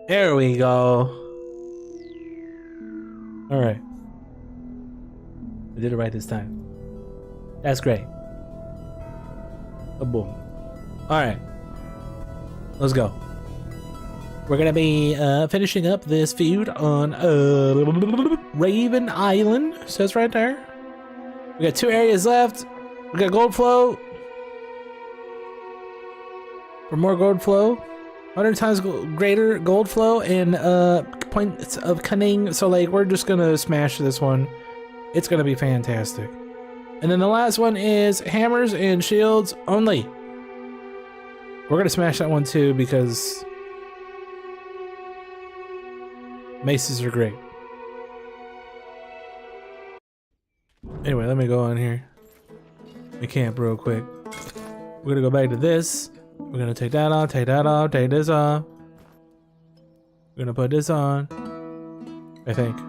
There we go. All right. I did it right this time. That's great. A boom. All right. Let's go. We're gonna be finishing up this feud on Raven Island. Says right there. We got 2 areas left. We got gold flow. For more gold flow, 100 times greater gold flow and points of cunning. So like we're just gonna smash this one. It's gonna be fantastic. And then the last one is hammers and shields only. We're gonna smash that one too because maces are great. Anyway, let me go on here. We camp real quick. We're gonna go back to this. We're gonna take that off, take that off, take this off. We're gonna put this on. I think.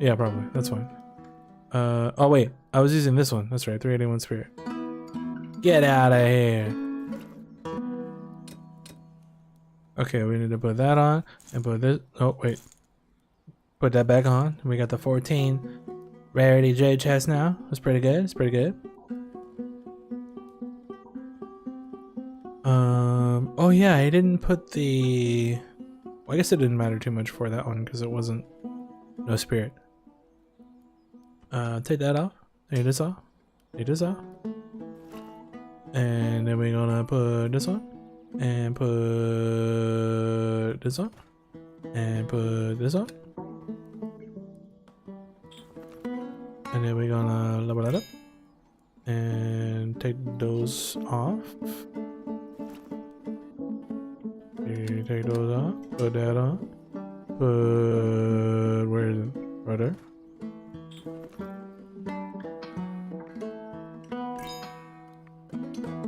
Yeah, probably. That's fine. Oh wait, I was using this one. That's right, 381 spirit. Get out of here. Okay, we need to put that on and put this. Oh wait, put that back on. We got the 14 rarity J chest now. That's pretty good. It's pretty good. Oh yeah, I didn't put the. Well, I guess it didn't matter too much for that one because it wasn't no spirit. Take that off. Take this off. Take this off. And then we're gonna put this on. And put this on. And put this on. And then we're gonna level that up. And take those off. You take those off. Put that on. Put. Where is it? Right there.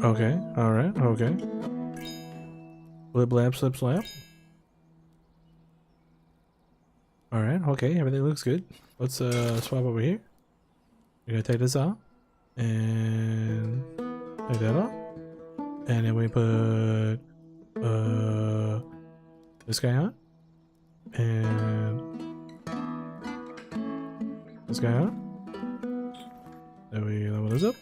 Okay, alright, okay. Flip, lap, slip, slap. Alright, okay, everything looks good. Let's swap over here. We're gonna take this out. And take that off. And then we put this guy on. And this guy on. Then we level this up.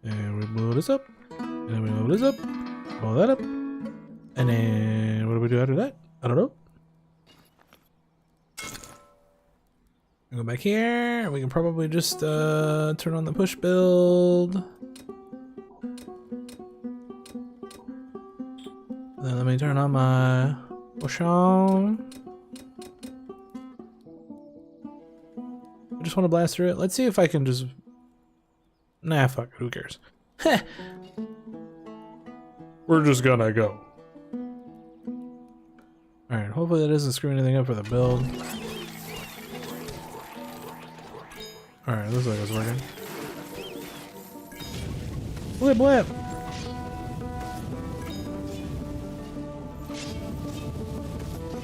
And we blow this up. And then we level this up, blow that up, and then what do we do after that? I don't know. Go back here. We can probably just turn on the push build. Then let me turn on my push on. I just want to blast through it. Let's see if I can just. Nah, fuck it. Who cares? Heh. We're just gonna go. Alright, hopefully that doesn't screw anything up for the build. Alright, looks like it's working. Blip blip!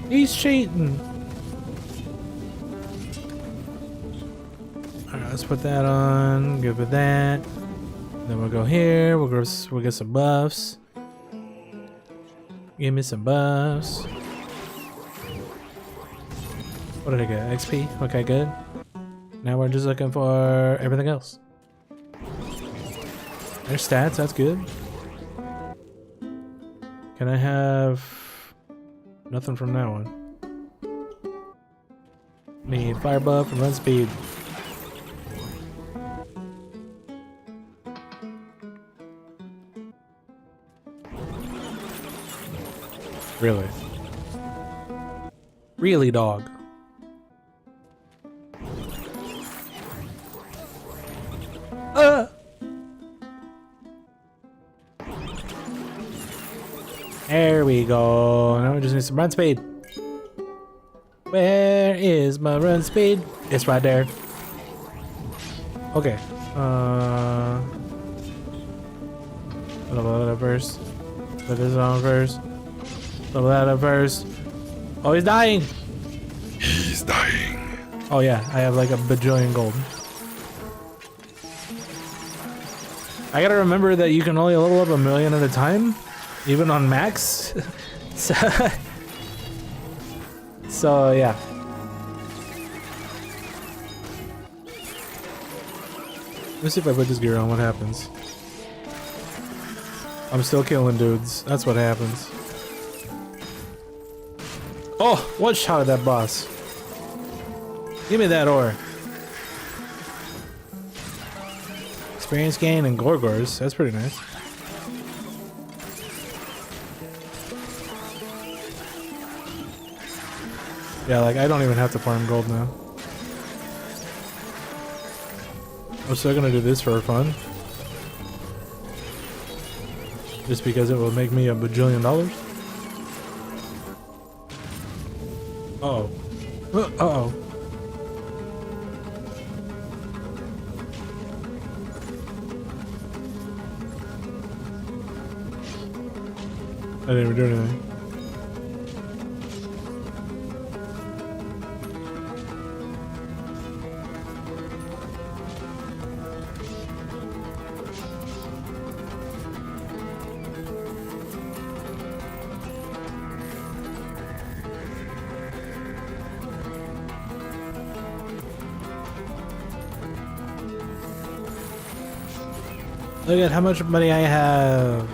He's cheating! Alright, let's put that on. Good with that. Then we'll go here. We'll get some buffs. Give me some buffs. What did I get? XP? Okay, good. Now we're just looking for everything else. There's stats, that's good. Can I have nothing from that one? Need fire buff and run speed. Really? Really, dog? There we go. Now we just need some run speed. Where is my run speed? It's right there. Okay. Level that up first. Put this on first. Level that up first. Oh, he's dying. He's dying. Oh yeah, I have like a bajillion gold. I gotta remember that you can only level up 1,000,000 at a time. even on max. So yeah. Let's see if I put this gear on, what happens. I'm still killing dudes. That's what happens. Oh, one shot at that boss. Give me that ore. Experience gain and Gorgors. That's pretty nice. Yeah, like I don't even have to farm gold now. I'm still gonna do this for fun. Just because it will make me a bajillion dollars. Uh-oh. Uh-oh. I didn't even do anything. Look at how much money I have.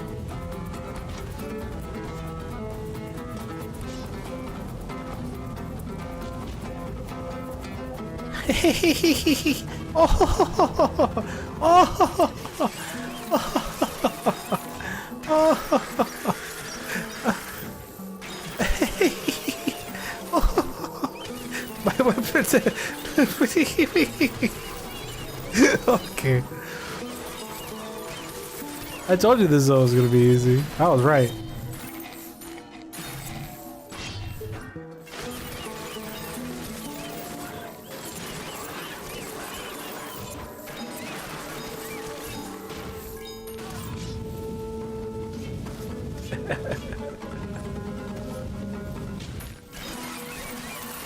My weapons. Okay. I told you this zone was gonna be easy. I was right.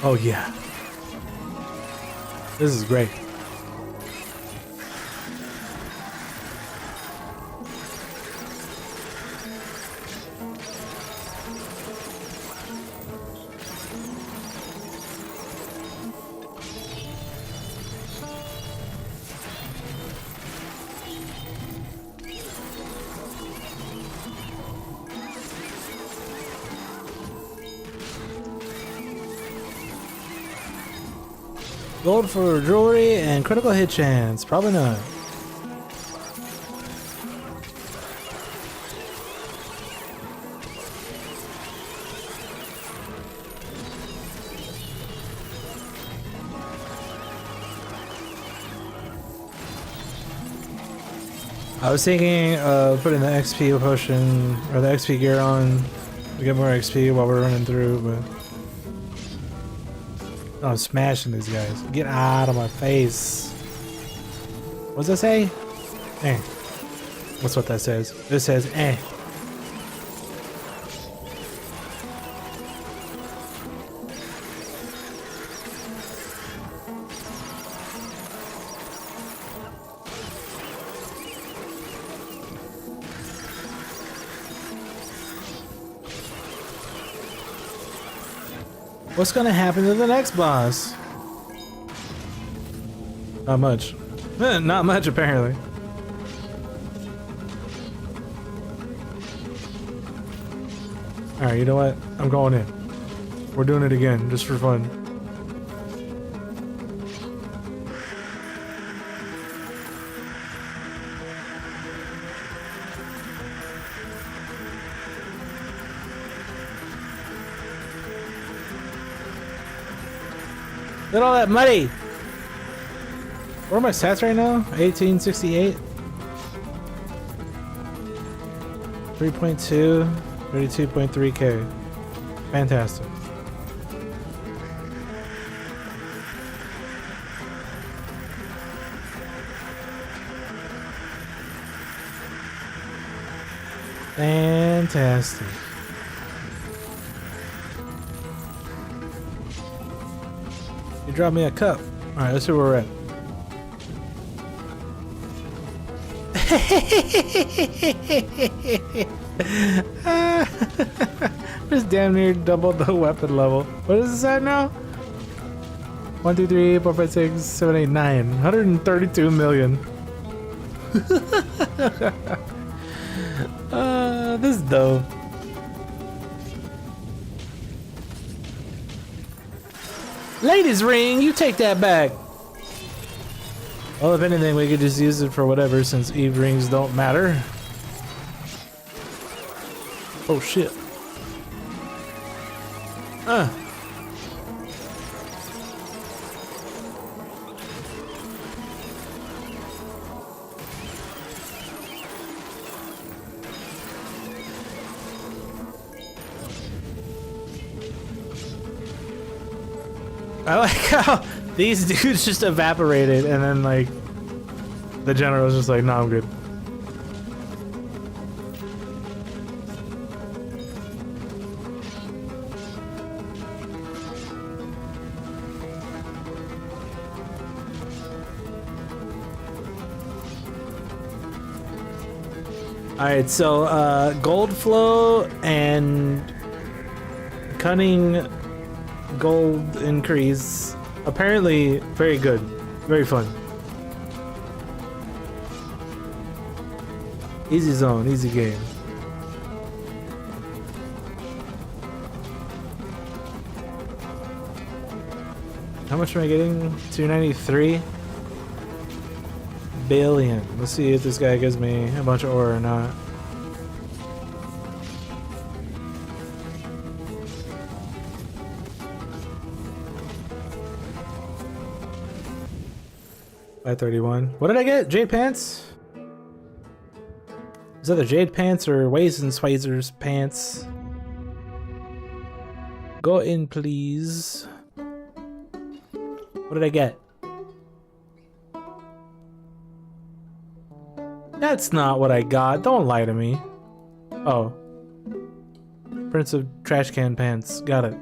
Oh yeah. This is great. Gold for jewelry and critical hit chance. Probably not. I was thinking of putting the XP potion or the XP gear on to get more XP while we're running through, but I'm smashing these guys. Get out of my face. What's that say? Eh. That's what that says. It says eh. What's gonna happen to the next boss? Not much. Not much, apparently. Alright, you know what? I'm going in. We're doing it again, just for fun. Look at all that money! Where are my stats right now? 1868? 3.2, 32.3k. Fantastic. Fantastic. You dropped me a cup. Alright, let's see where we're at. Just damn near doubled the weapon level. What is this at now? 1, 2, 3, 4, 5, 6, 7, 8, 9. 132 million. This is dope. Ladies ring, you take that back. Well, if anything, we could just use it for whatever since Eve rings don't matter. Oh shit. I like how these dudes just evaporated and then like the general was just like, nah, I'm good. Alright, so gold flow and cunning gold increase. Apparently very good. Very fun. Easy zone, easy game. How much am I getting? 293 billion. Let's see if this guy gives me a bunch of ore or not. $531. What did I get? Jade pants? Is that the jade pants or Waze and Swazer's pants? Go in, please. What did I get? That's not what I got. Don't lie to me. Oh. Prince of Trash Can Pants. Got it.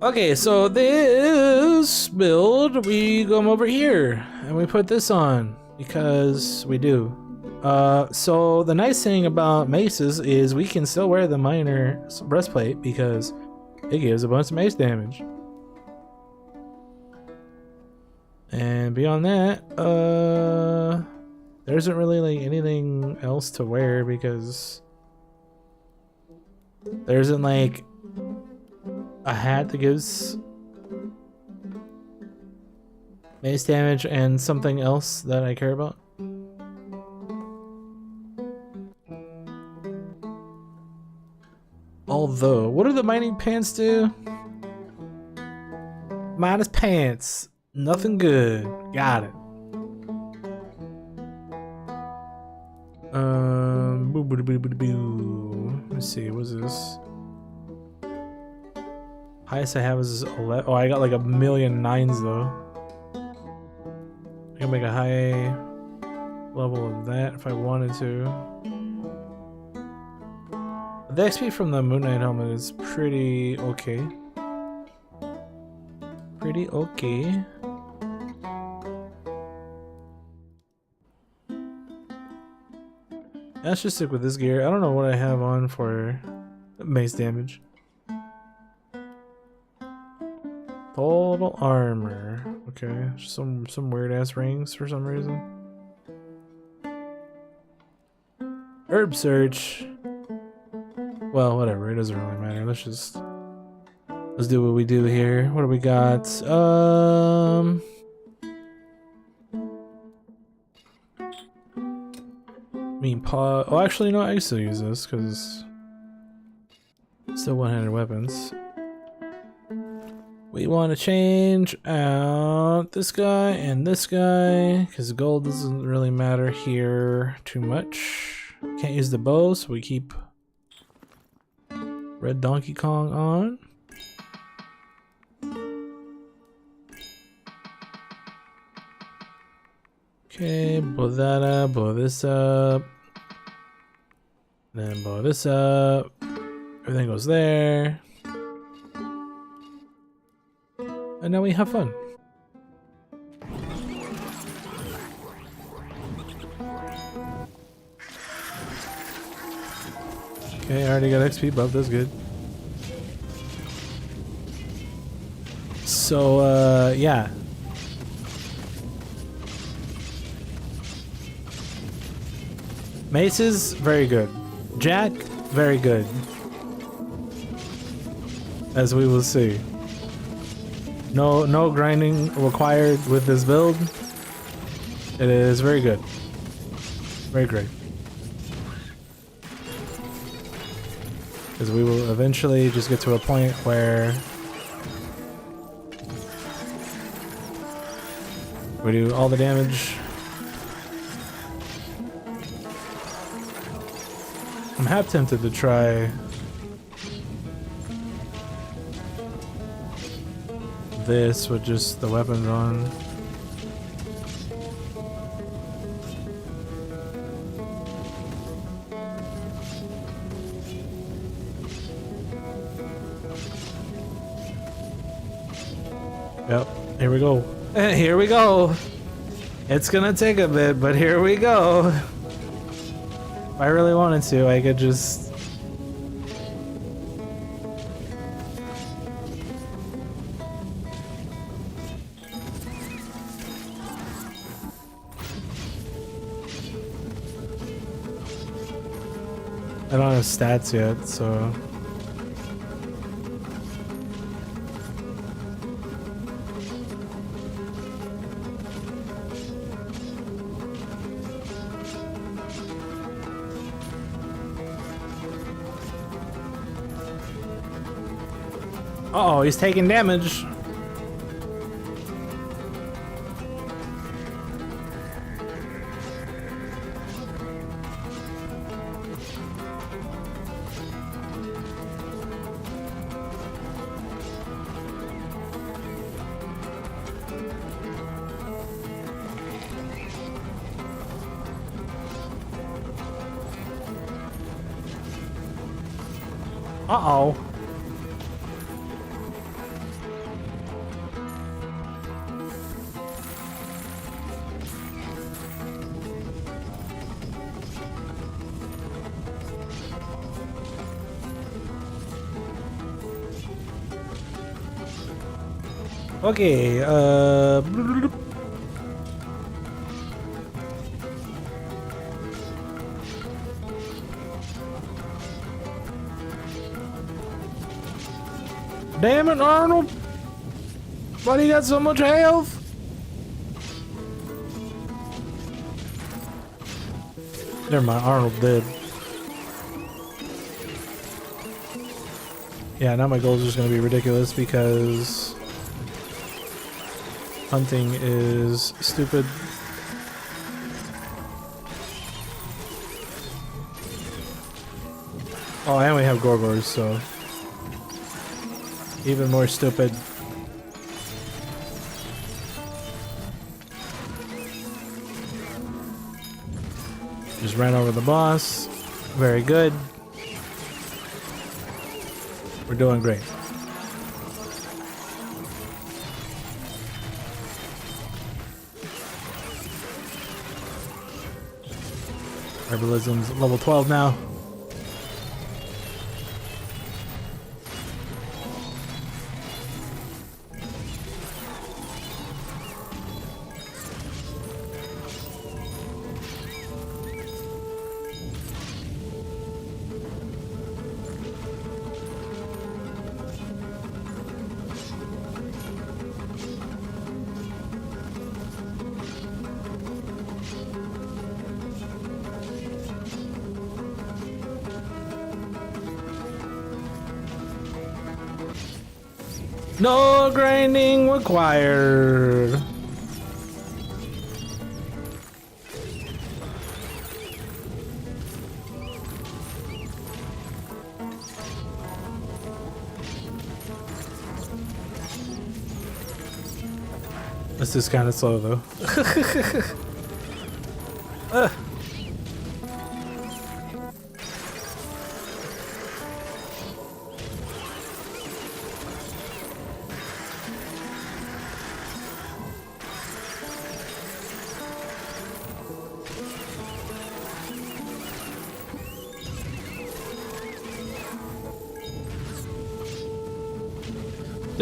Okay, so this build, we come over here and we put this on because we do. So the nice thing about maces is we can still wear the minor breastplate because it gives a bunch of mace damage. And beyond that, there isn't really like anything else to wear because there isn't like a hat that gives mace damage and something else that I care about. Although, what do the mining pants do? Minus pants. Nothing good. Got it. Let's see, what's this? Highest I have is 11. Oh, I got like 1,000,000 though. I can make a high level of that if I wanted to. The XP from the Moon Knight helmet is pretty okay. Pretty okay. Let's just stick with this gear. I don't know what I have on for mace damage. Total armor. Okay, some weird ass rings for some reason. Herb search. Well, whatever. It doesn't really matter. Let's do what we do here. What do we got? Paw. Oh, actually, no. I can still use this because still one-handed weapons. We want to change out this guy and this guy because gold doesn't really matter here too much. Can't use the bow, so we keep Red Donkey Kong on. Okay, blow that up, blow this up, then blow this up. Everything goes there. And now we have fun. Okay, I already got XP buff. That's good. So, yeah. Maces, very good. Jack, very good. As we will see. No grinding required with this build. It is very good. Very great. Because we will eventually just get to a point where we do all the damage. I'm half tempted to try this with just the weapons on. Yep, here we go. Here we go. It's gonna take a bit, but here we go. If I really wanted to, I could just... I don't have stats yet, so... Uh-oh, he's taking damage. Uh-oh. Okay, damn it, Arnold! Why do you got so much health? Never mind, Arnold dead. Yeah, now my goals are just gonna be ridiculous because hunting is stupid. Oh, and we have Gorgors, so even more stupid. Just ran over the boss. Very good. We're doing great. Herbalism's level 12 now. No grinding required. This is kind of slow though.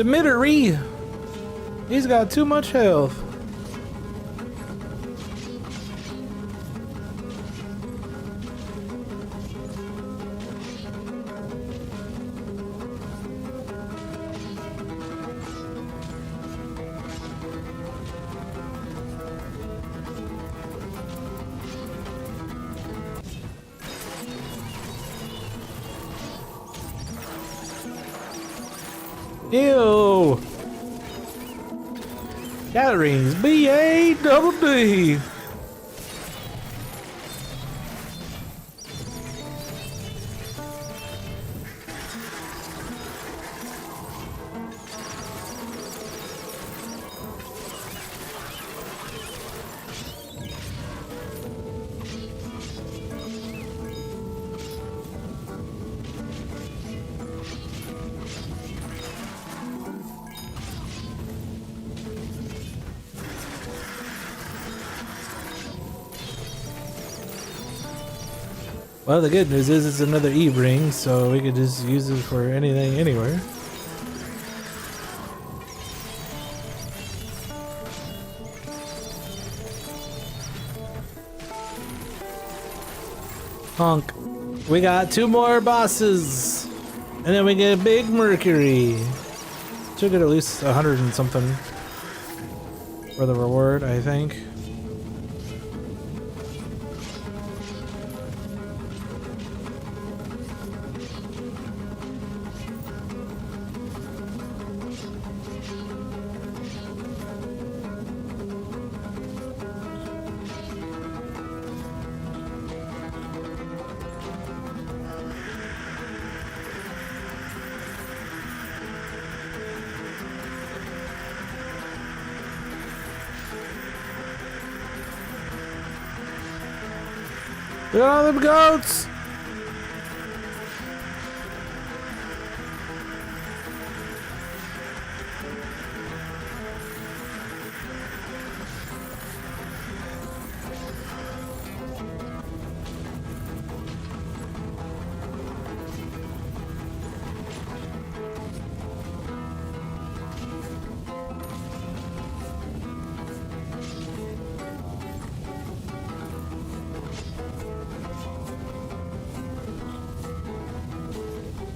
Mercury! He's got too much health. Ew! Calories BA-double-D! Well, the good news is it's another E-ring, so we could just use it for anything, anywhere. Honk. We got 2 more bosses! And then we get a big Mercury! Should get at least 100 and something for the reward, I think. Look at all them goats!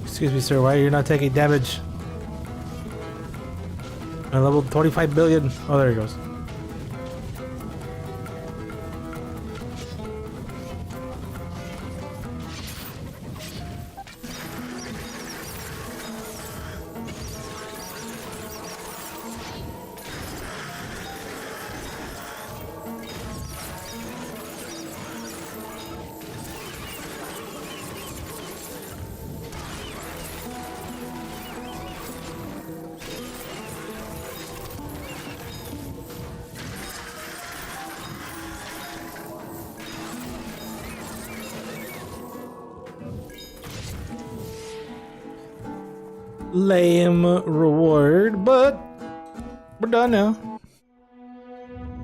Excuse me, sir, why are you not taking damage? I leveled 25 billion. Oh, there he goes. Lame reward, but we're done now.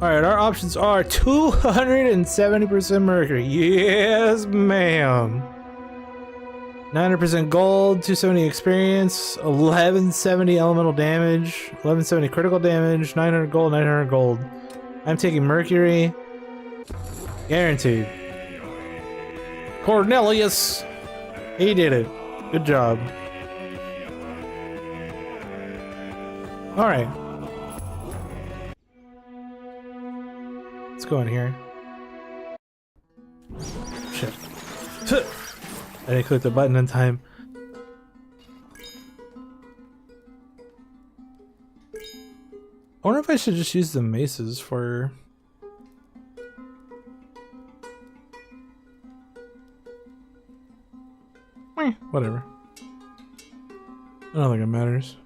Alright, our options are 270% Mercury. Yes, ma'am. 900% gold, 270 experience, 1170 elemental damage, 1170 critical damage, 900 gold, 900 gold. I'm taking Mercury. Guaranteed. Cornelius! He did it. Good job. Alright. Let's go in here. Shit. I didn't click the button in time. I wonder if I should just use the maces for... Whatever. I don't think it matters.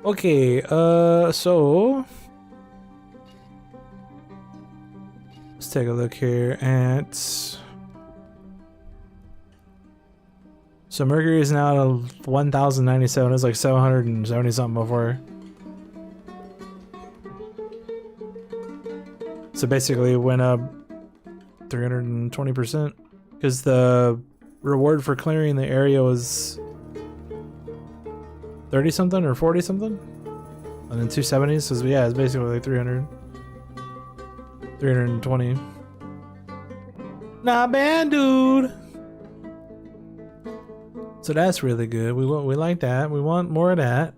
Okay, so let's take a look here at, so Mercury is now at 1097. It was like 770 something before. So basically it went up 320% because the reward for clearing the area was 30 something or 40 something, and then 270s. So yeah, it's basically like 320. Nah, man, dude. So that's really good. We like that. We want more of that.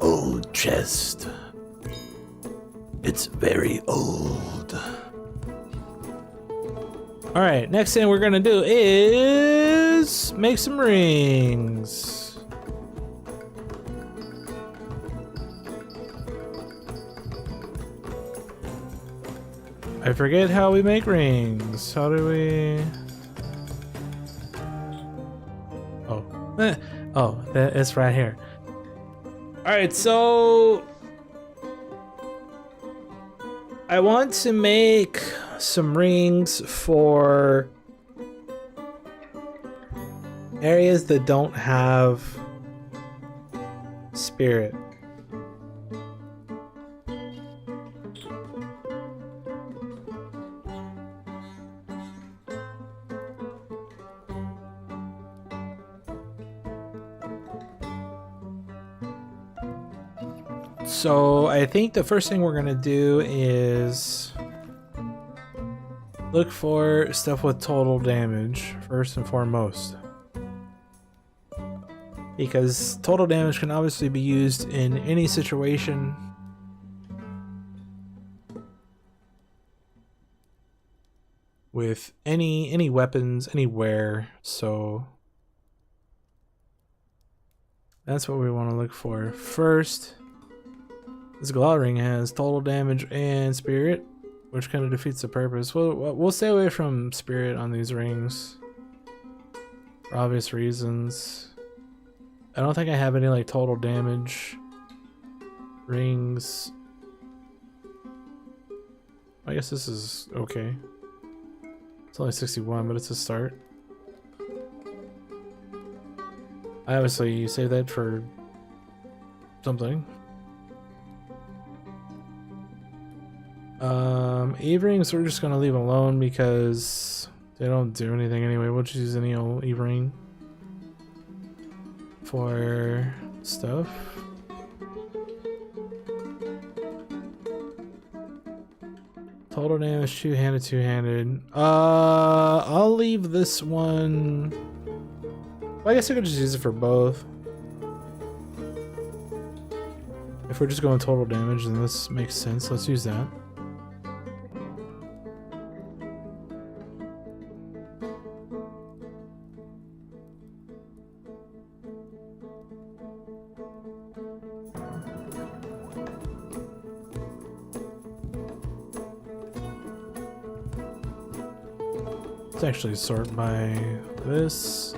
Old chest. It's very old. All right, next thing we're gonna do is make some rings. I forget how we make rings. How do we? Oh, it's right here. All right, so I want to make some rings for areas that don't have spirit. So I think the first thing we're gonna do is look for stuff with total damage first and foremost, because total damage can obviously be used in any situation. With any weapons anywhere, so that's what we want to look for first. This glow ring has total damage and spirit, which kind of defeats the purpose. We'll stay away from spirit on these rings for obvious reasons. I don't think I have any like total damage rings. I guess this is okay. It's only 61, but it's a start. I obviously save that for something. Eve rings we're just gonna leave alone because they don't do anything anyway. We'll just use any old Eve ring for stuff. Total damage, two-handed, two-handed. I'll leave this one. Well, I guess I could just use it for both. If we're just going total damage, then this makes sense. Let's use that. Let's actually sort by this.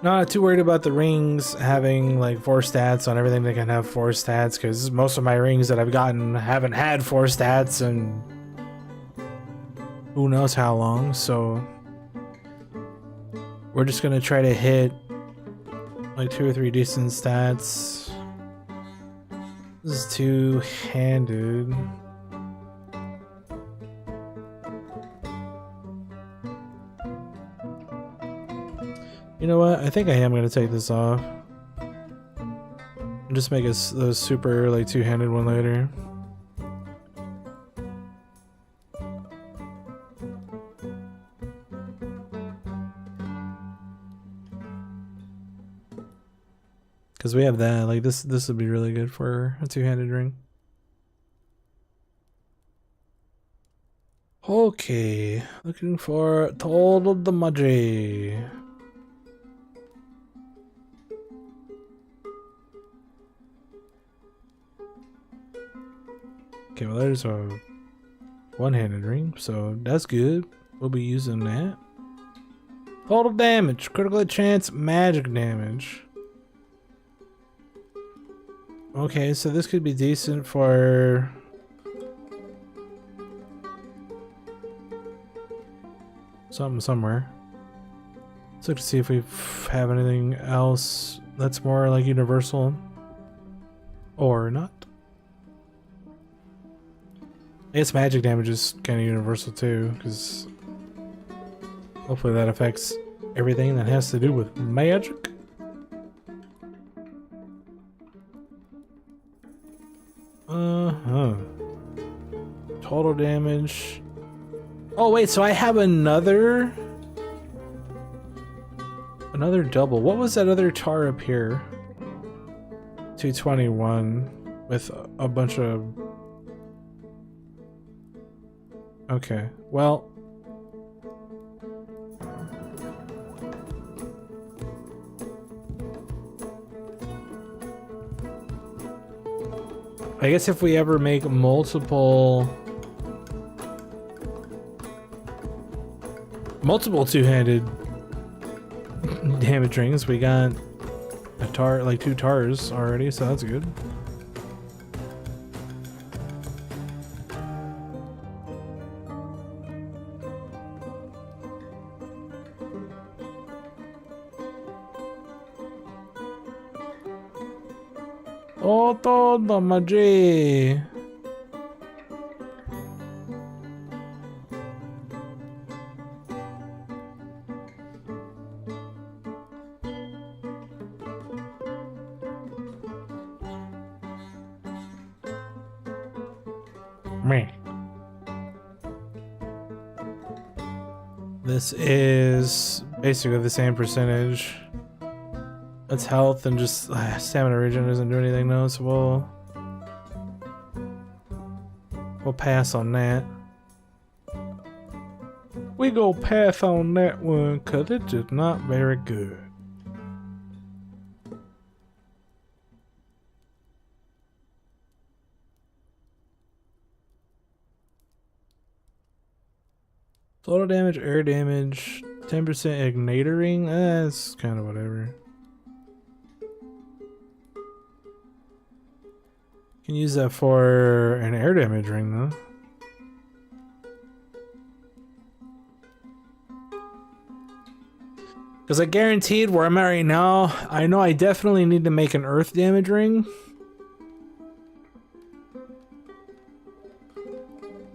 Not too worried about the rings having like 4 stats on everything. They can have 4 stats because most of my rings that I've gotten haven't had 4 stats and who knows how long. So we're just gonna try to hit like 2 or 3 decent stats. This is two-handed. You know what? I think I am gonna take this off and just make a super like two-handed one later. Because we have that. Like this would be really good for a two-handed ring. Okay, looking for total damage. Okay, well there's a one-handed ring, so that's good. We'll be using that. Total damage, critical chance, magic damage. Okay, so this could be decent for something somewhere. Let's look to see if we have anything else that's more like universal or not. I guess magic damage is kind of universal too, because hopefully that affects everything that has to do with magic. Total damage. Oh wait, so I have another double. What was that other tar up here? 221 with a bunch of... Okay, well... I guess if we ever make multiple two-handed damage rings, we got a tar, like 2 tars already, so that's good. Todo magia. Meh. This is basically the same percentage. It's health and just stamina regen doesn't do anything noticeable. We'll pass on that. We go pass on that one because it's just not very good. Total damage, air damage, 10% ignitoring. That's kind of whatever. Can use that for an air damage ring though. Because I guaranteed where I'm at right now, I know I definitely need to make an earth damage ring.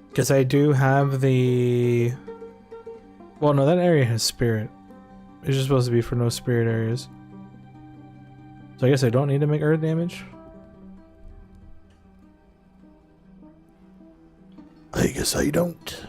Because I do have the... Well, no, that area has spirit. It's just supposed to be for no spirit areas. So I guess I don't need to make earth damage. I guess I don't.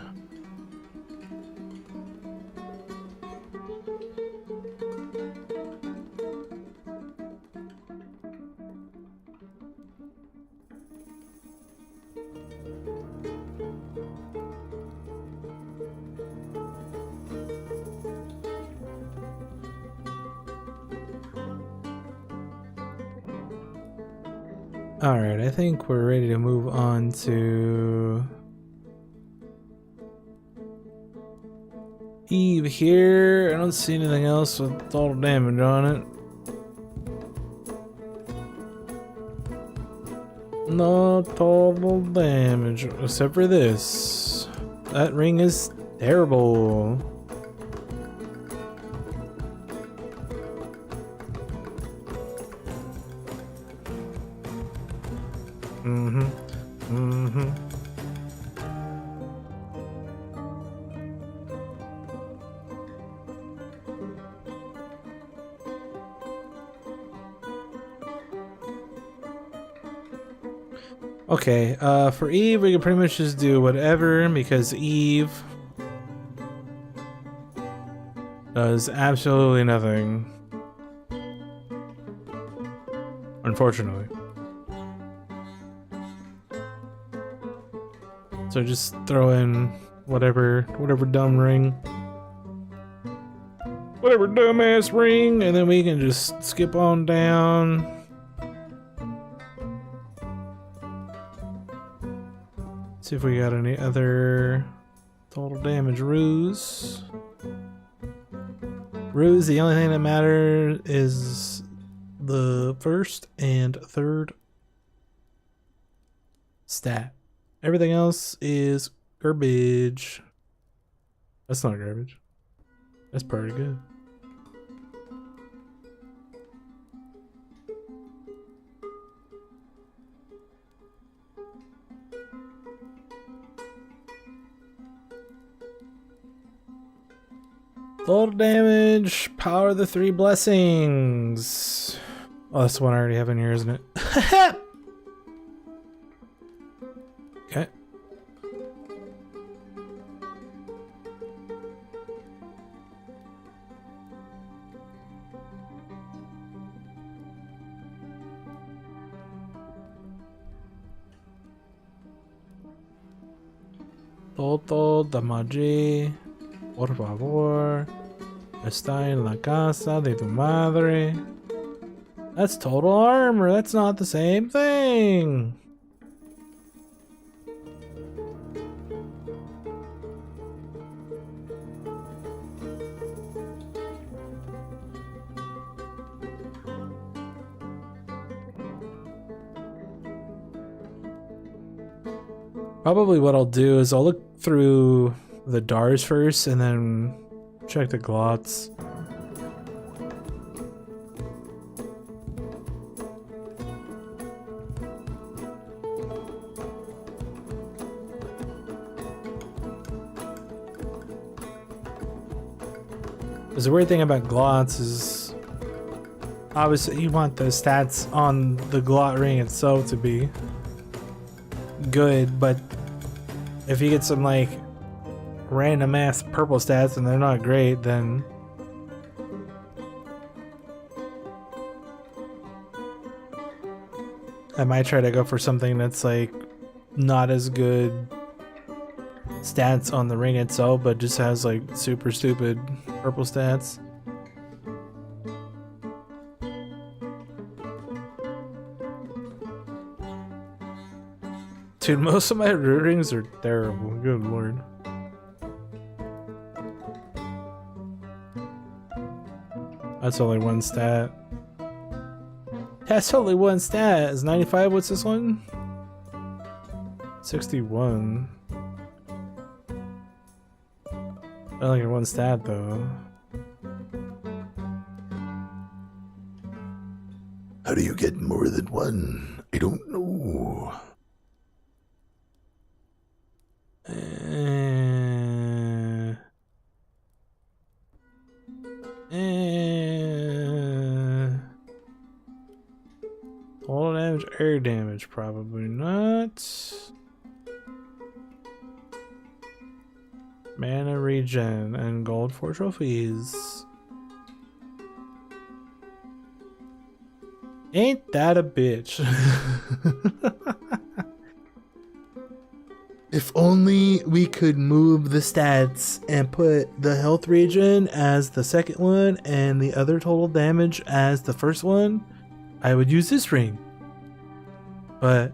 Alright, I think we're ready to move on to Eve here. I don't see anything else with total damage on it. No total damage, except for this. That ring is terrible. Okay, for Eve, we can pretty much just do whatever because Eve does absolutely nothing. Unfortunately. So just throw in whatever dumb ring. Whatever dumbass ring, and then we can just skip on down. See if we got any other total damage ruse. Ruse, the only thing that matters is the first and third stat. Everything else is garbage. That's not garbage. That's pretty good. Total damage, power of the 3 blessings. Oh, that's the one I already have in here, isn't it? Okay. Todo damage. Por favor, está en la casa de tu madre. That's total armor. That's not the same thing. Probably what I'll do is I'll look through the DARs first and then check the glots. Because the weird thing about glots is obviously you want the stats on the glot ring itself to be good, but if you get some like random ass purple stats and they're not great, then I might try to go for something that's like not as good stats on the ring itself, but just has like super stupid purple stats. Dude, most of my root rings are terrible. Good lord. That's only one stat. That's only one stat. Is 95? What's this one? 61. I only get one stat though. How do you get more than one? I don't know. Total damage, air damage, probably not. Mana regen and gold for trophies. Ain't that a bitch? If only we could move the stats and put the health regen as the second one and the other total damage as the first one, I would use this ring. But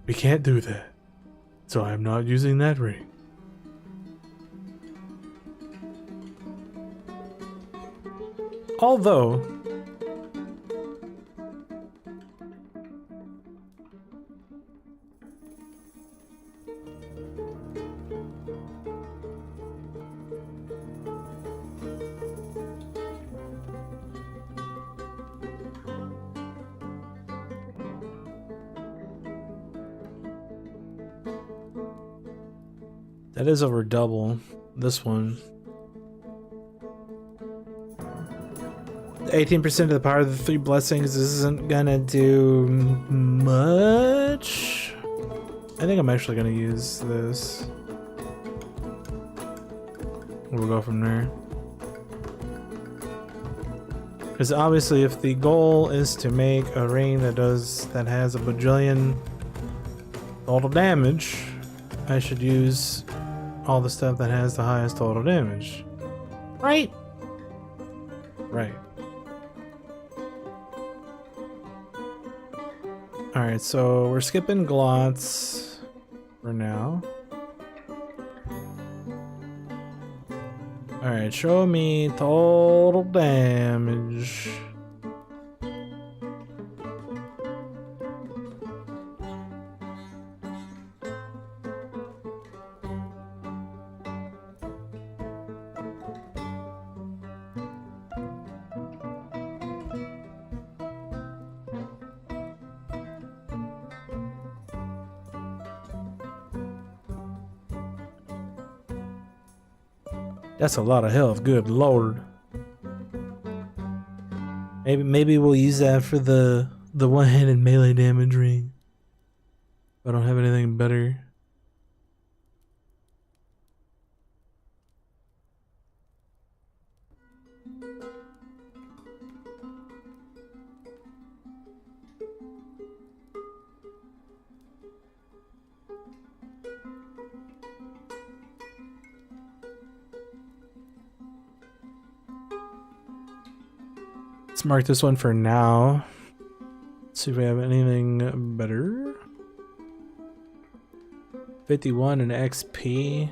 we can't do that. So I'm not using that ring. Although that is over double this one. 18% of the power of the 3 blessings isn't gonna do much. I think I'm actually gonna use this. We'll go from there. Because obviously if the goal is to make a ring that has a bajillion total damage, I should use all the stuff that has the highest total damage. Right? Right. Alright, so we're skipping glots for now. Alright, show me total damage. That's a lot of health, good lord. Maybe we'll use that for the one-handed melee damage ring. I don't have anything better. Let's mark this one for now. Let's see if we have anything better. 51 in XP.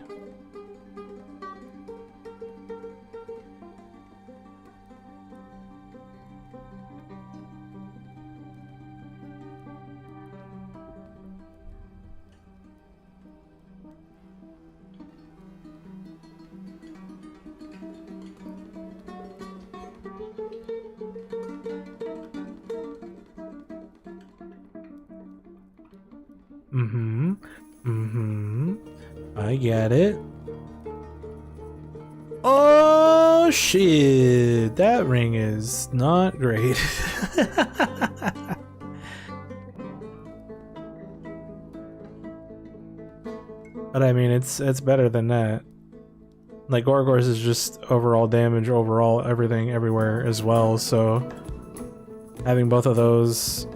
I get it. Oh shit, that ring is not great. But I mean, it's better than that. Like Gorgor's is just overall damage, overall everything, everywhere as well. So having both of those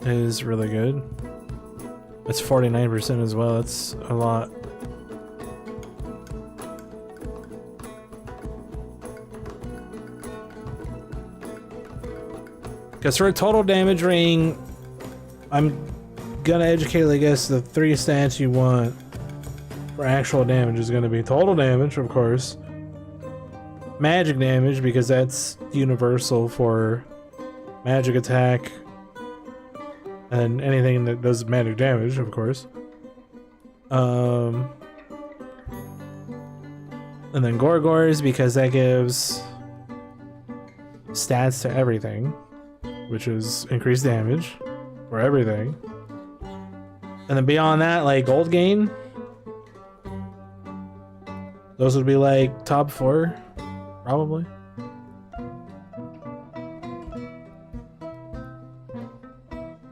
is really good. It's 49% as well. That's a lot. Because for a total damage ring, I'm gonna educate, I guess, the 3 stats you want for actual damage is gonna be total damage, of course, magic damage, because that's universal for magic attack, and anything that does magic damage, of course. And then Gorgors, because that gives stats to everything, which is increased damage for everything. And then beyond that, like gold gain, those would be like top 4, probably.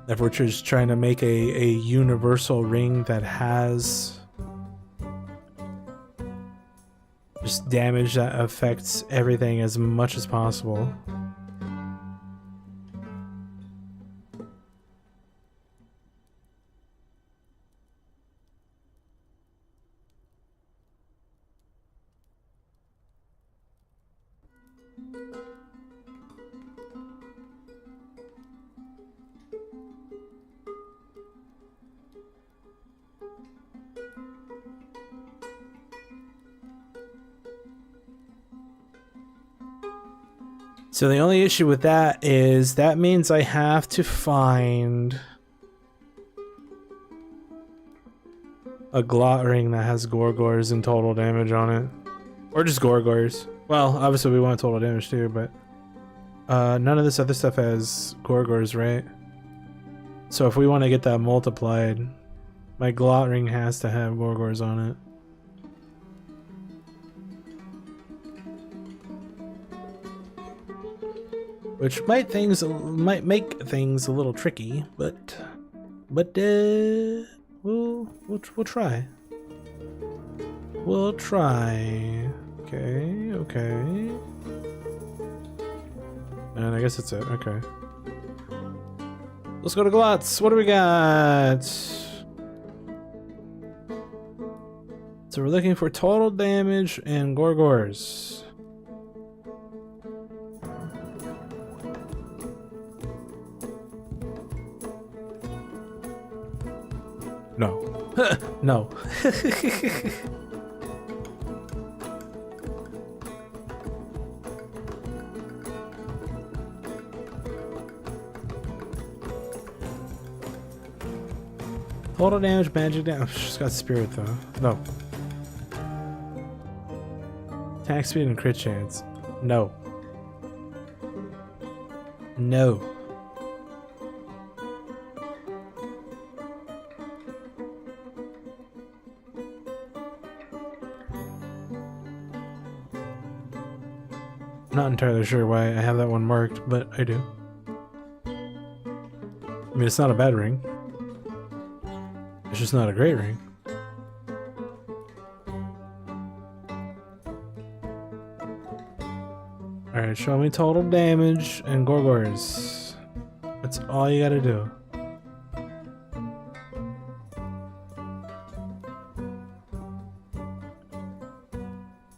If we're just trying to make a universal ring that has just damage that affects everything as much as possible. So the only issue with that is that means I have to find a glot ring that has Gorgors and total damage on it. Or just Gorgors. Well, obviously we want total damage too, but none of this other stuff has Gorgors, right? So if we want to get that multiplied, my glot ring has to have Gorgors on it. Which might make things a little tricky, but we'll try. We'll try. Okay. And I guess that's it. Okay. Let's go to Glots. What do we got? So we're looking for total damage and Gorgors. No. No. Total damage, magic damage. She's got spirit though. No. Attack speed and crit chance. No. No. I'm not entirely sure why I have that one marked, but I do. I mean, it's not a bad ring. It's just not a great ring. Alright, show me total damage and Gorgors. That's all you gotta do.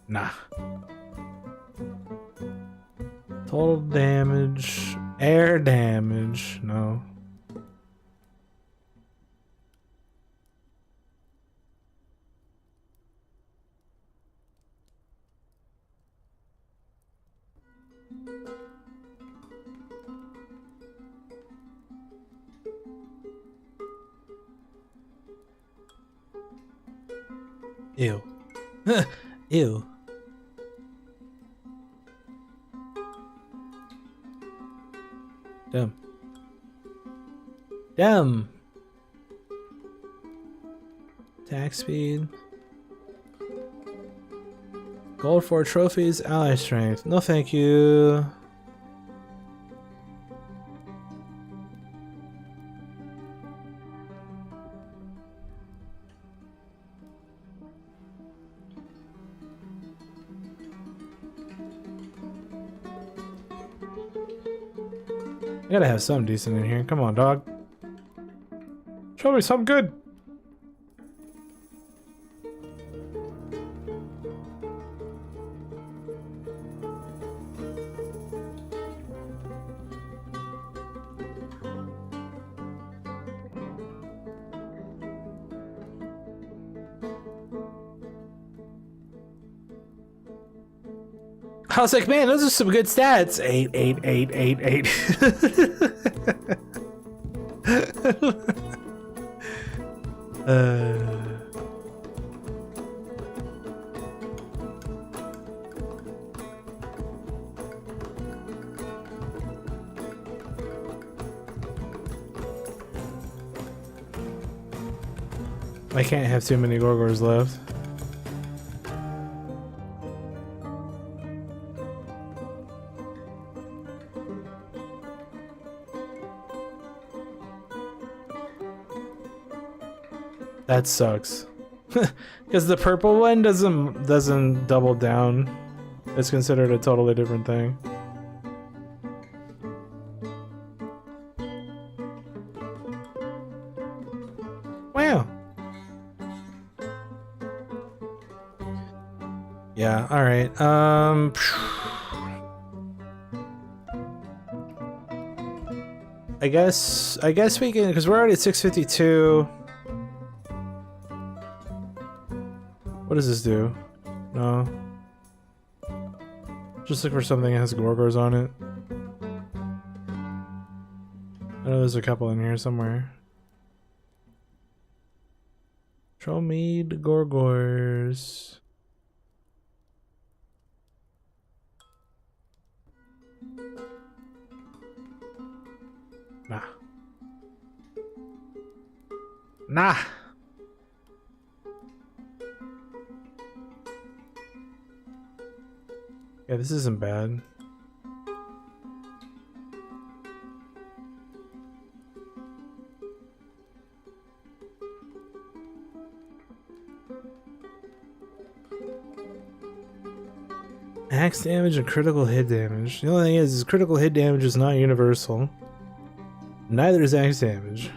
Nah. Total damage. Air damage. No. Ew. Ew. Damn. Damn. Attack speed. Gold for trophies, ally strength. No thank you. I gotta have something decent in here. Come on, dog. Show me something good. I was like, man, those are some good stats. 8, 8, 8, 8, 8. I can't have too many Gorgors left. That sucks. Because the purple one doesn't double down. It's considered a totally different thing. Wow. Yeah, alright. I guess we can, because we're already at 652. What does this do? No. Just look for something that has Gorgors on it. I know there's a couple in here somewhere. Show me the Gorgors. Nah. Nah. Yeah, this isn't bad. Axe damage and critical hit damage. The only thing is critical hit damage is not universal. Neither is axe damage.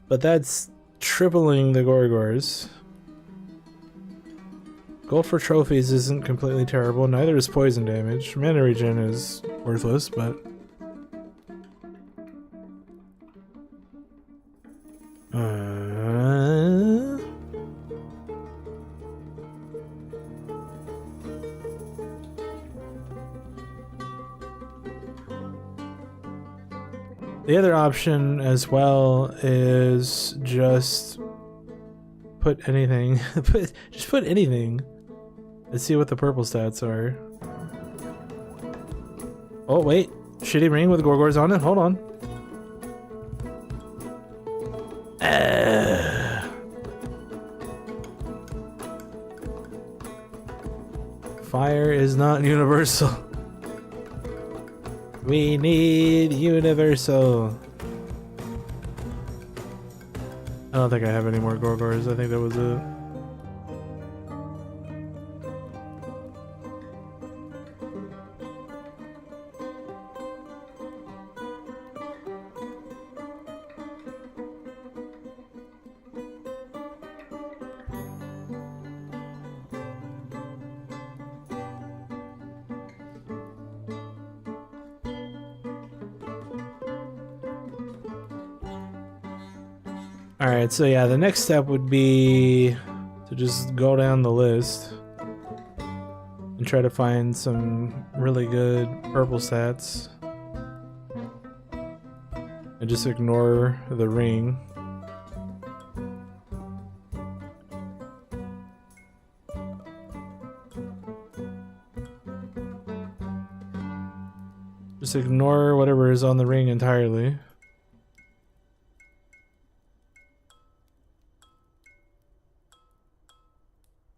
But that's tripling the Gorgors. Gold for trophies isn't completely terrible, neither is poison damage. Mana regen is worthless, but... The other option as well is just put anything. Just put anything. Let's see what the purple stats are. Oh wait, shitty ring with Gorgors on it. Hold on. Fire is not universal. We need universal. I don't think I have any more Gorgors. I think that was it. Alright, so yeah, the next step would be to just go down the list and try to find some really good purple stats and just ignore the ring. Just ignore whatever is on the ring entirely.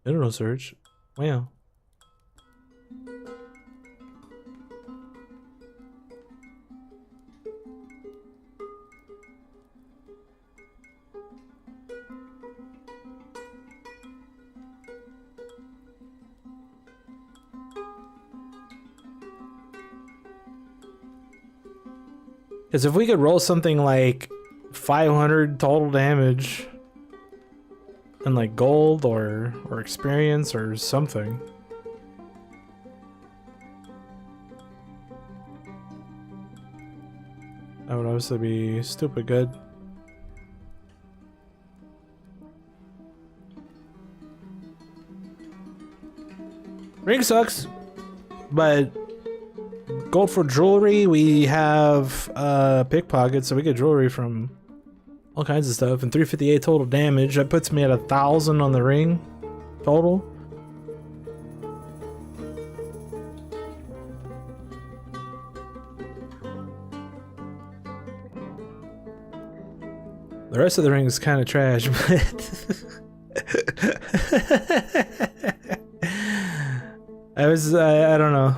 Mineral search. Wow. Because if we could roll something like 500 total damage and like gold or experience or something. That would obviously be stupid good. Ring sucks, but gold for jewelry, we have pickpockets, so we get jewelry from all kinds of stuff, and 358 total damage. That puts me at 1,000 on the ring total. The rest of the ring is kind of trash, but I don't know.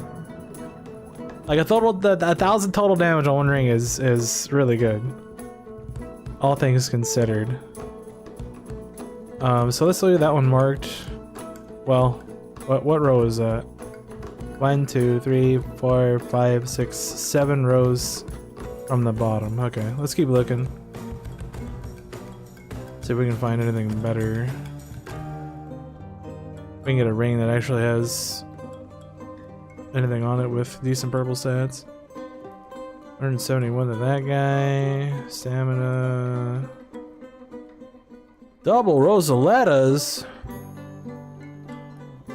Like a 1,000 total damage on one ring is really good. All things considered. So let's leave that one marked. Well, what row is that? 1, 2, 3, 4, 5, 6, 7 rows from the bottom. Okay, let's keep looking. See if we can find anything better. We can get a ring that actually has anything on it with decent purple stats. 171 to that guy. Stamina. Double Rosalettas.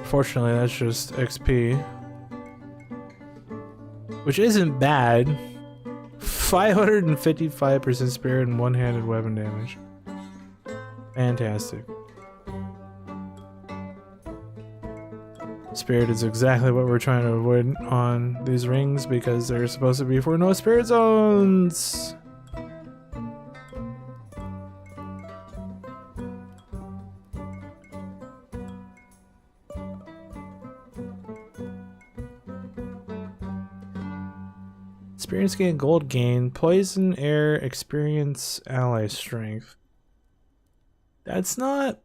Fortunately, that's just XP. Which isn't bad. 555% spirit and one-handed weapon damage. Fantastic. Spirit is exactly what we're trying to avoid on these rings because they're supposed to be for no spirit zones. Experience gain, gold gain, poison, air, experience, ally strength. That's not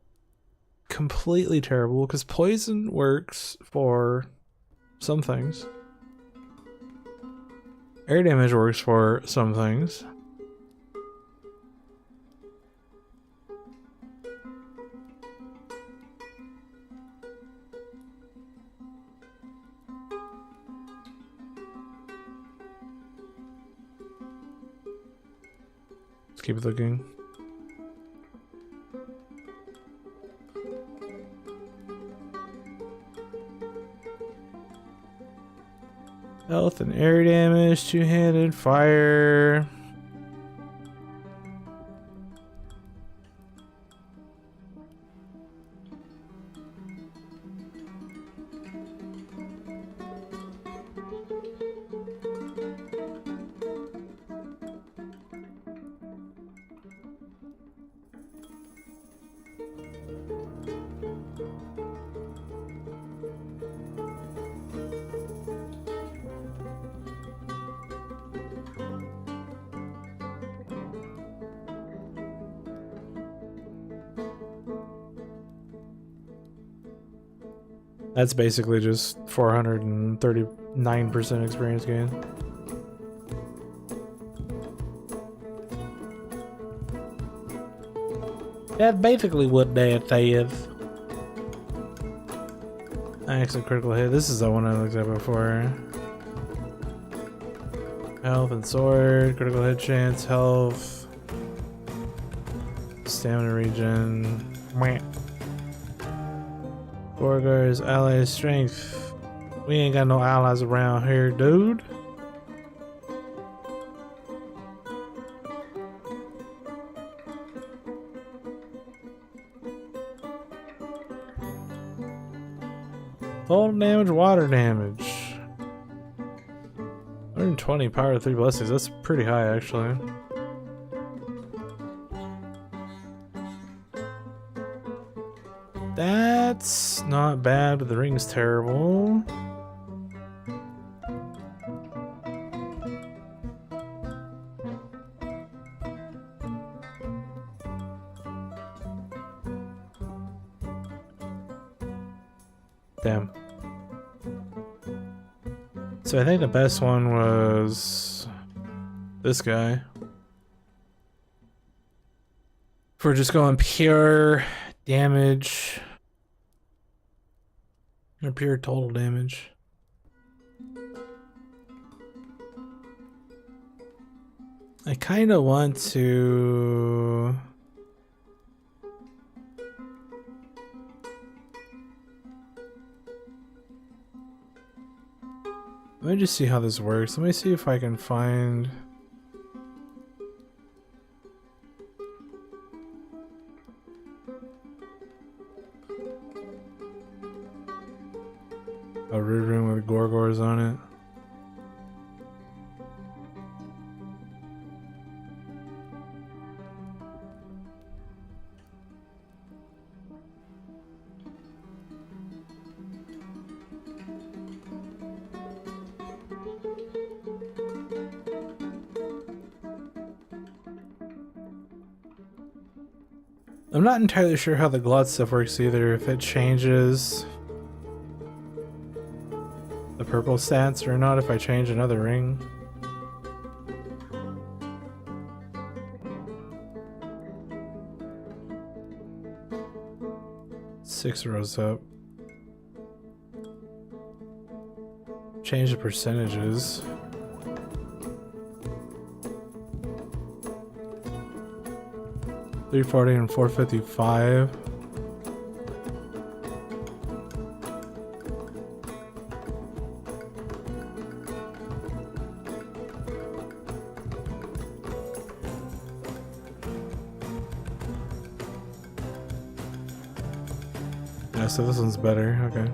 completely terrible because poison works for some things. Air damage works for some things. Let's keep looking. Health and air damage, two-handed, fire. That's basically just 439% experience gain. That's basically what that is. Excellent critical hit. This is the one I looked at before. Health and sword, critical hit chance, health, stamina regen. Gorgar's ally strength. We ain't got no allies around here, dude. Fall damage, water damage. 120 power 3 blessings. That's pretty high, actually. That's not bad, but the ring's terrible. Damn. So I think the best one was this guy. For just going pure damage. Or pure total damage. I kind of want to... Let me just see how this works. Let me see if I can find... a root room with Gorgors on it. I'm not entirely sure how the glot stuff works either, if it changes the purple stats or not if I change another ring. Six rows up. Change the percentages. $340 and $455. Yeah, so this one's better. Okay.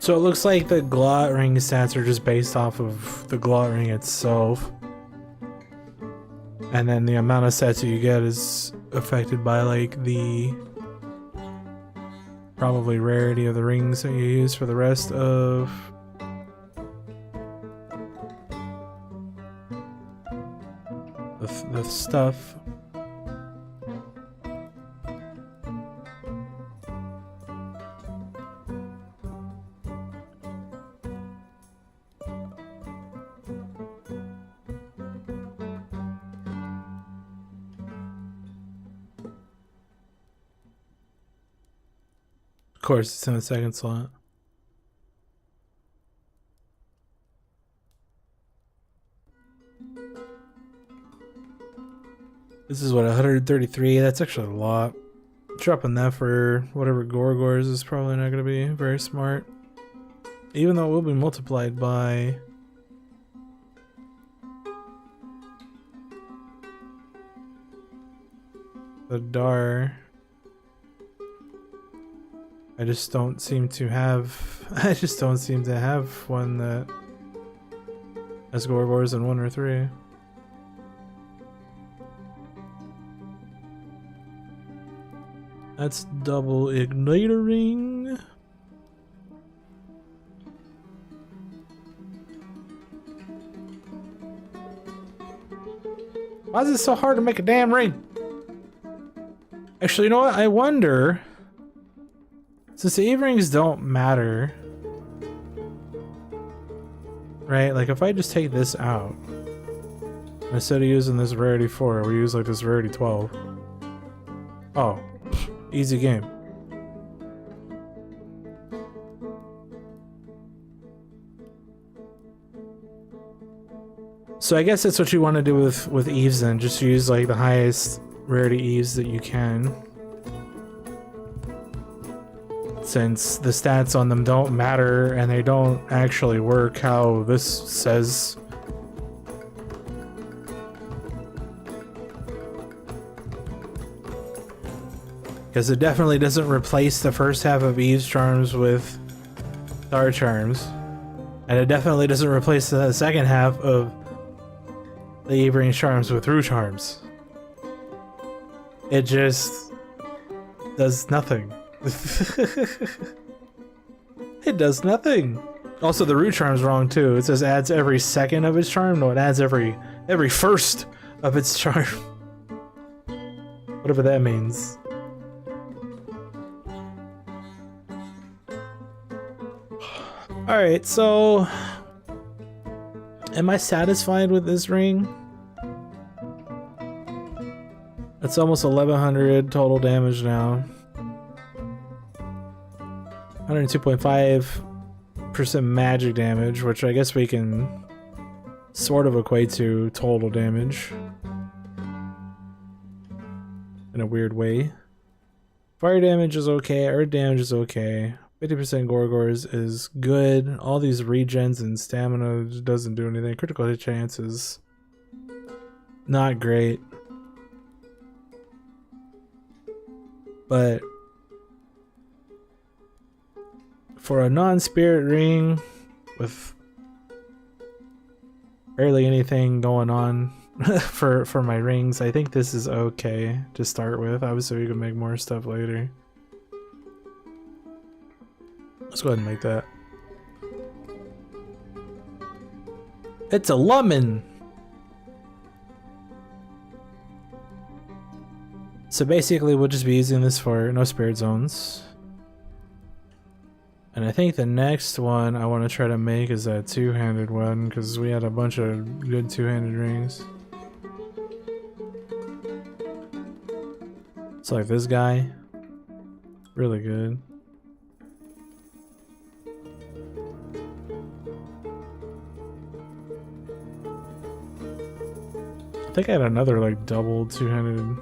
So it looks like the glot ring stats are just based off of the glot ring itself. And then the amount of sets you get is affected by like the probably rarity of the rings that you use for the rest of the stuff. Of course, it's in the second slot. This is what, 133? That's actually a lot. Dropping that for whatever Gorgors is probably not going to be very smart. Even though it will be multiplied by... the Dar. I just don't seem to have one that has Gorgors in 1 or 3. That's double igniter ring. Why is it so hard to make a damn ring? Actually, you know what? I wonder, since the Eve-rings don't matter, right? Like if I just take this out, instead of using this rarity 4, we use like this rarity 12. Oh, easy game. So I guess that's what you want to do with Eves then. Just use like the highest rarity Eves that you can. Since the stats on them don't matter and they don't actually work how this says. Because it definitely doesn't replace the first half of Eve's charms with Star charms. And it definitely doesn't replace the second half of the Eve-ring charms with Rue charms. It just does nothing. It does nothing. Also, the Rue charm's wrong too. It says adds every second of its charm. No, it adds every first of its charm. Whatever that means. Alright, so am I satisfied with this ring? It's almost 1100 total damage now. 102.5% magic damage, which I guess we can sort of equate to total damage in a weird way. Fire damage is okay, earth damage is okay. 50% Gorgors is good. All these regens and stamina doesn't do anything. Critical hit chance is not great. But for a non-spirit ring with barely anything going on for my rings, I think this is okay to start with. Obviously we can make more stuff later. Let's go ahead and make that. It's a lemon! So basically we'll just be using this for no spirit zones. And I think the next one I want to try to make is that two-handed one, because we had a bunch of good two-handed rings. It's like this guy. Really good. I think I had another like double two-handed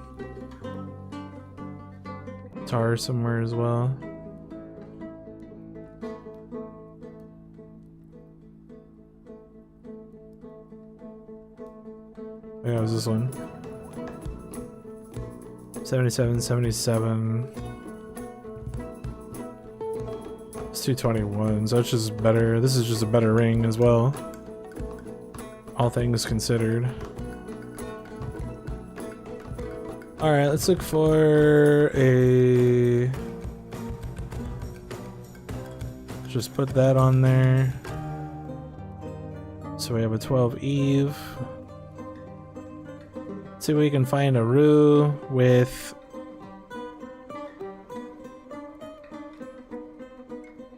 tar somewhere as well. Yeah, it was this one. 77, 77. It's 221, so it's just better. This is just a better ring as well. All things considered. Alright, let's look for a... Just put that on there. So we have a 12 Eve. See if we can find a Rue with...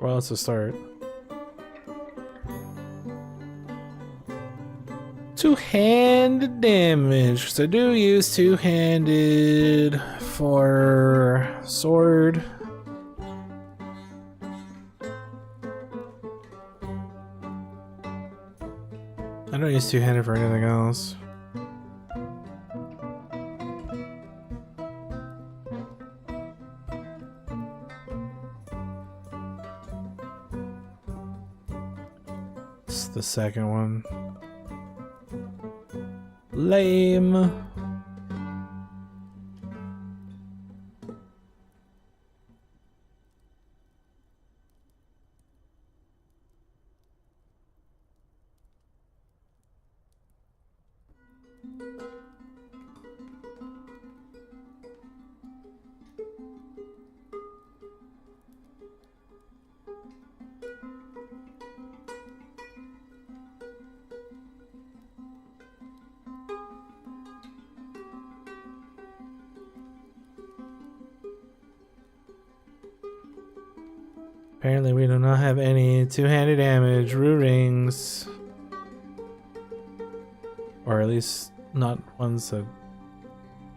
Well, let's just start. Two-handed damage. So do use two-handed for sword. I don't use two-handed for anything else. It's the second one. Lame. Apparently we do not have any two-handed damage, Rue rings. Or at least not ones that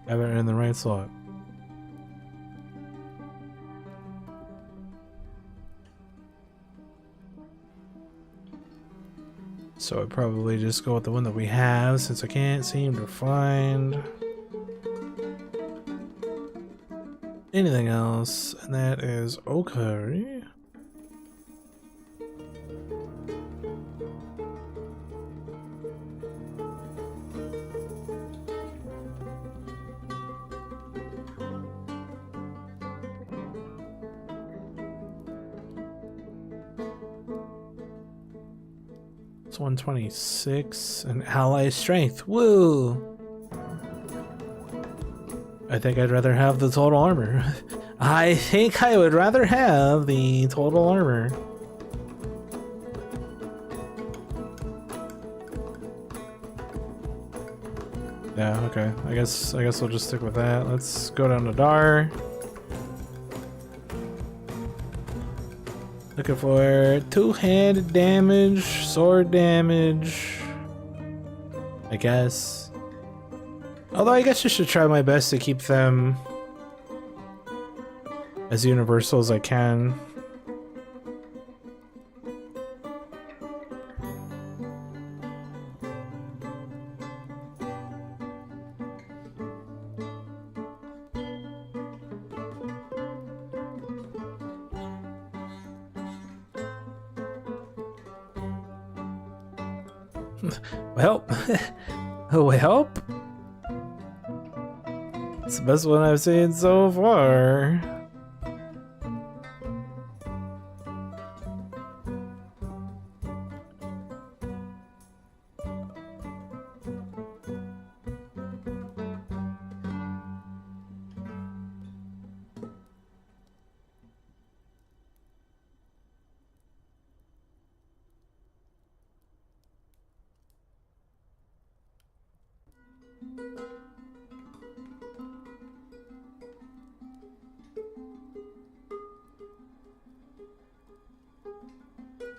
haven't in the right slot. So I'd probably just go with the one that we have since I can't seem to find anything else, and that is okay. It's 126 and ally strength. Woo! I think I'd rather have the total armor. I think I would rather have the total armor. Yeah, okay. I guess we'll just stick with that. Let's go down to Dar. Looking for two-handed damage, sword damage, I guess. Although I guess I should try my best to keep them as universal as I can. Well, well, it's the best one I've seen so far.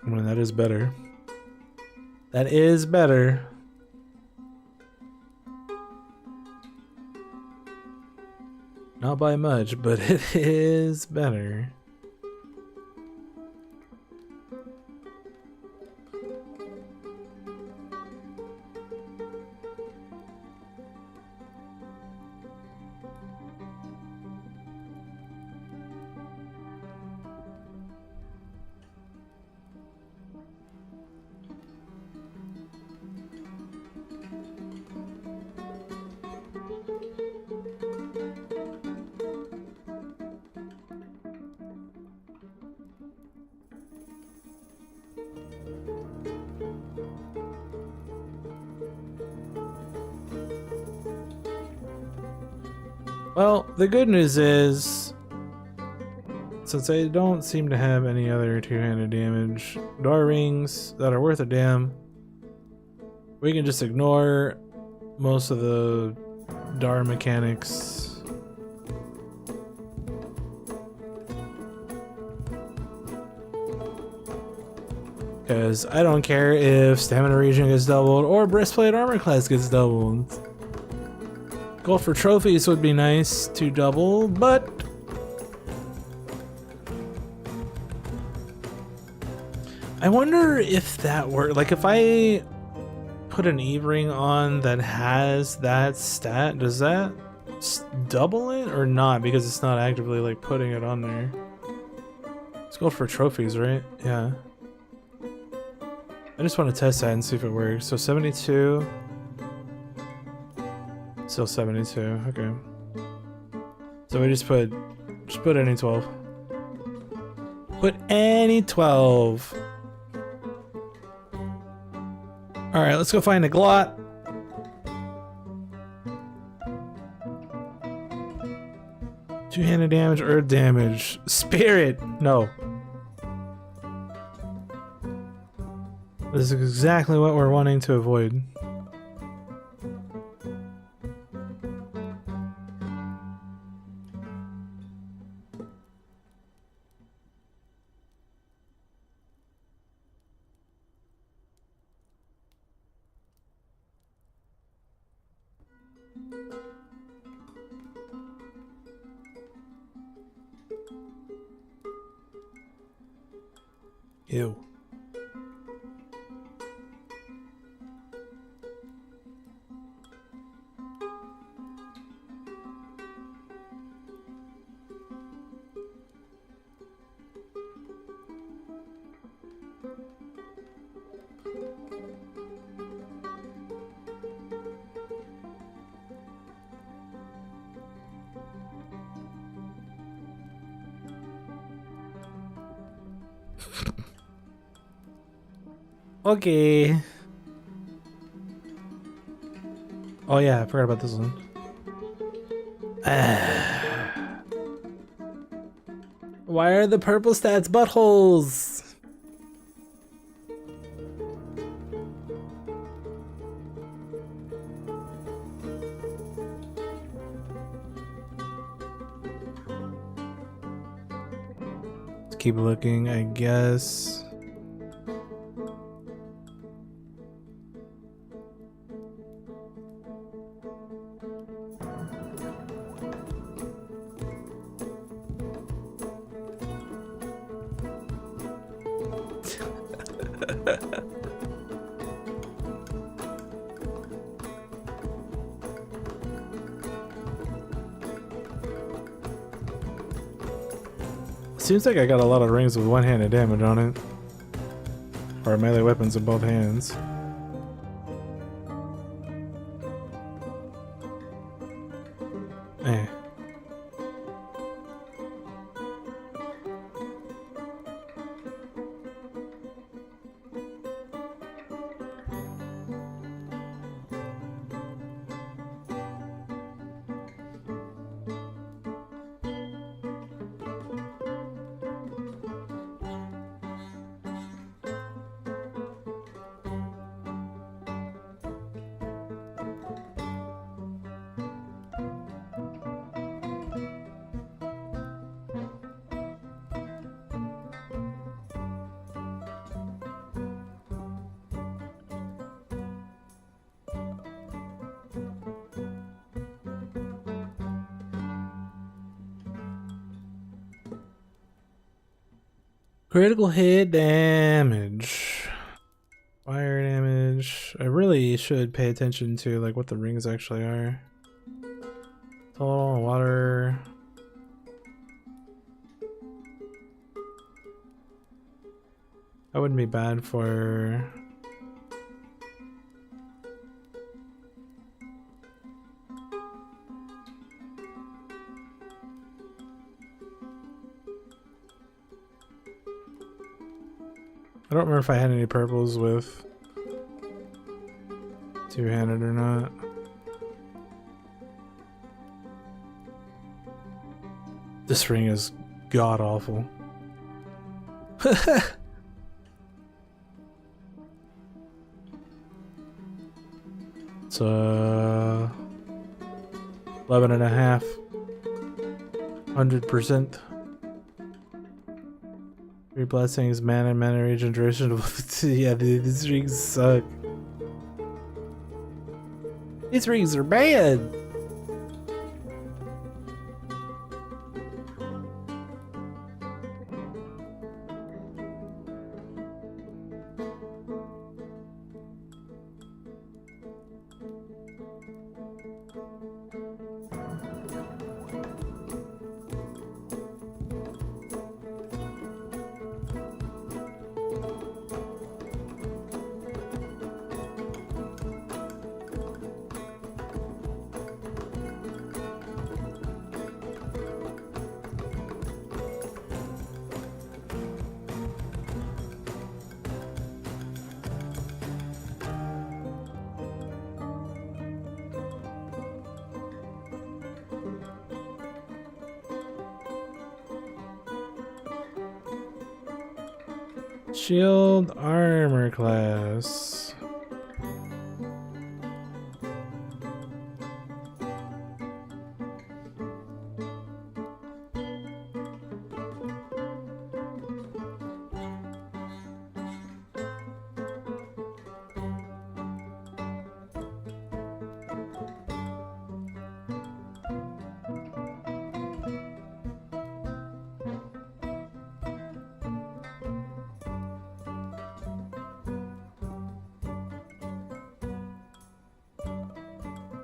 I mean, that is better. That is better. Not by much, but it is better. Well, the good news is, since I don't seem to have any other two-handed damage, door rings that are worth a damn, we can just ignore most of the Dar mechanics. Because I don't care if stamina regen gets doubled or breastplate armor class gets doubled. Gold for trophies would be nice to double, but I wonder if that works. Like, if I put an E-ring on that has that stat, does that double it or not? Because it's not actively like putting it on there. It's gold for trophies, right? Yeah. I just want to test that and see if it works. So 72. Still 72, okay. So we just put any 12. Put any 12. Alright, let's go find a glot. Two-handed damage, earth damage. Spirit! No. This is exactly what we're wanting to avoid. Ew. Okay. Oh yeah, I forgot about this one. Why are the purple stats buttholes? Let's keep looking, I guess. Seems like I got a lot of rings with one-handed damage on it. Or melee weapons in both hands. Eh. Critical hit damage. Fire damage. I really should pay attention to like what the rings actually are. Total water. That wouldn't be bad for I don't remember if I had any purples with two-handed or not. This ring is god awful. It's 11.5. 100%. 3 blessings, mana regeneration. Yeah, dude, these rings suck. These rings are bad. Shield armor class.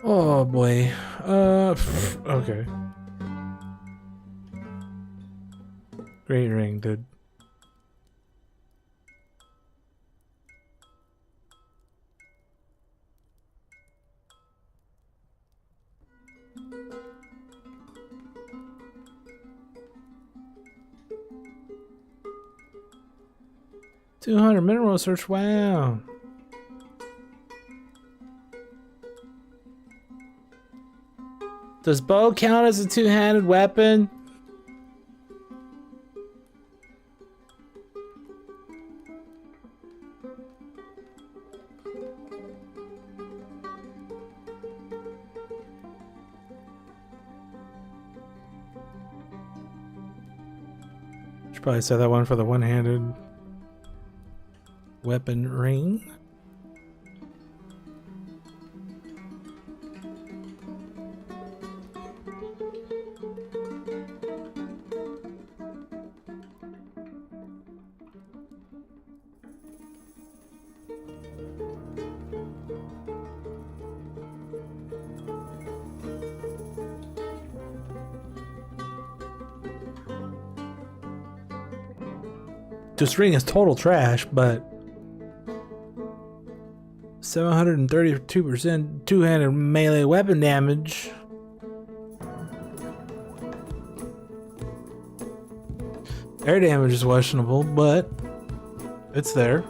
Oh boy. Okay. Great ring, dude. $200 mineral search. Wow. Does bow count as a two-handed weapon? Should probably set that one for the one-handed weapon ring. This ring is total trash, but 732% two-handed melee weapon damage. Air damage is questionable, but it's there.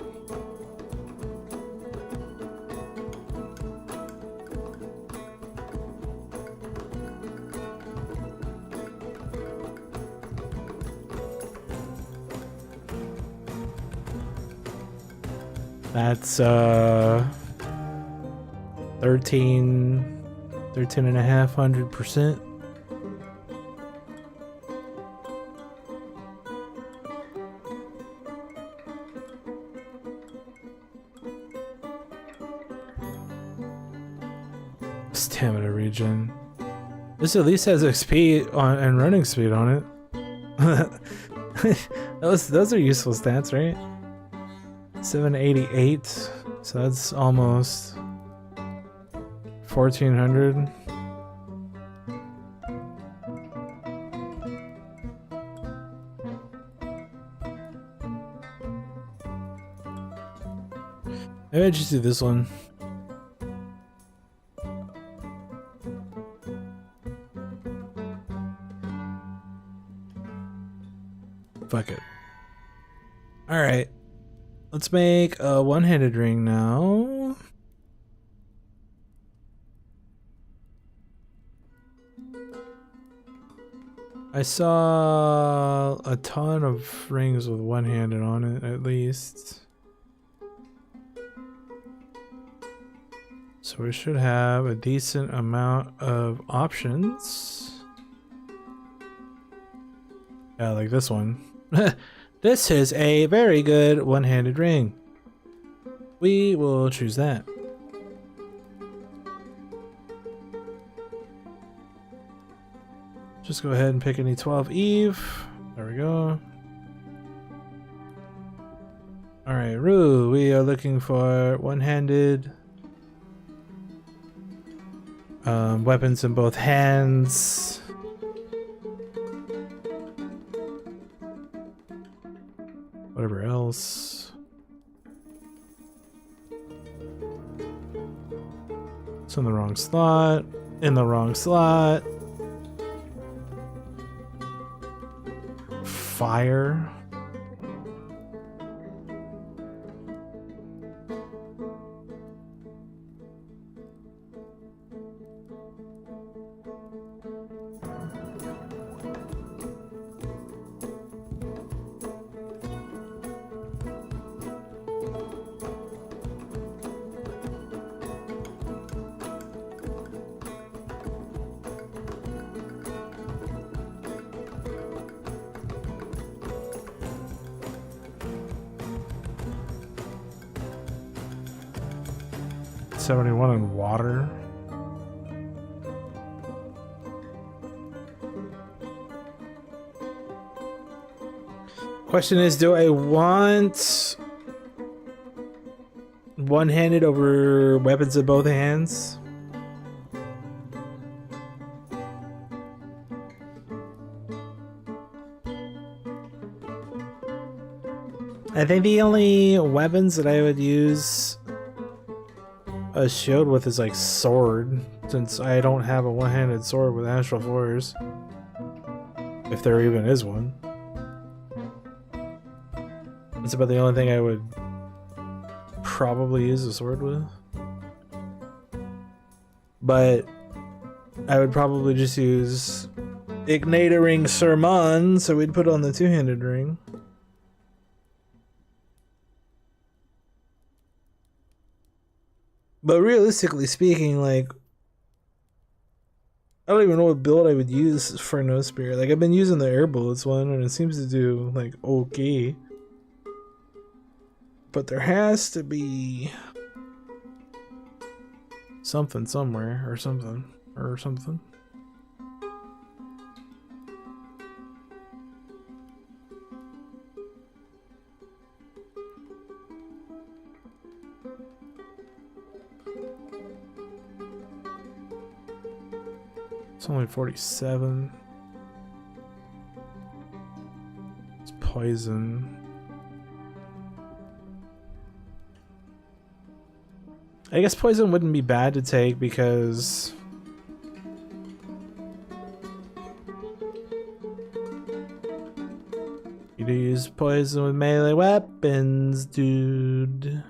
That's 13.500%. Stamina regen. This at least has XP on and running speed on it. Those are useful stats, right? 788, so that's almost 1400. Maybe I just do this one. Fuck it. All right. Let's make a one-handed ring now. I saw a ton of rings with one-handed on it, at least. So we should have a decent amount of options. Yeah, like this one. This is a very good one-handed ring. We will choose that. Just go ahead and pick any 12 Eve. There we go. Alright, Rue, we are looking for one-handed weapons in both hands. Whatever else. It's in the wrong slot. In the wrong slot. Fire. $71 in water. Question is, do I want one-handed over weapons in both hands? I think the only weapons that I would use a shield with is like sword, since I don't have a one-handed sword with astral force. If there even is one. That's about the only thing I would probably use a sword with. But I would probably just use Igniter Ring Sermon, so we'd put on the two-handed ring. But realistically speaking, like, I don't even know what build I would use for No Spear. Like, I've been using the air bullets one, and it seems to do, like, okay. But there has to be something somewhere, or something, or something. It's only 47. It's poison. I guess poison wouldn't be bad to take because you do use poison with melee weapons, dude.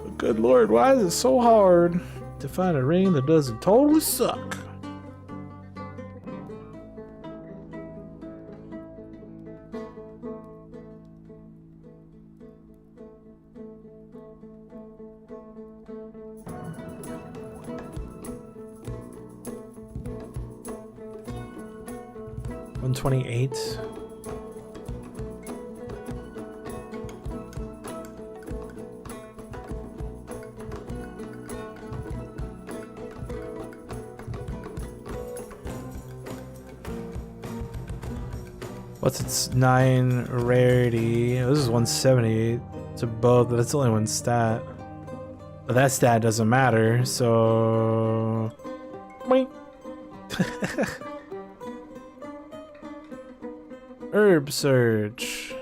But good lord, why is it so hard to find a ring that doesn't totally suck? $128. What's its 9 rarity? Oh, this is 178 to both, but that's only one stat. But that stat doesn't matter, so boing. Herb search.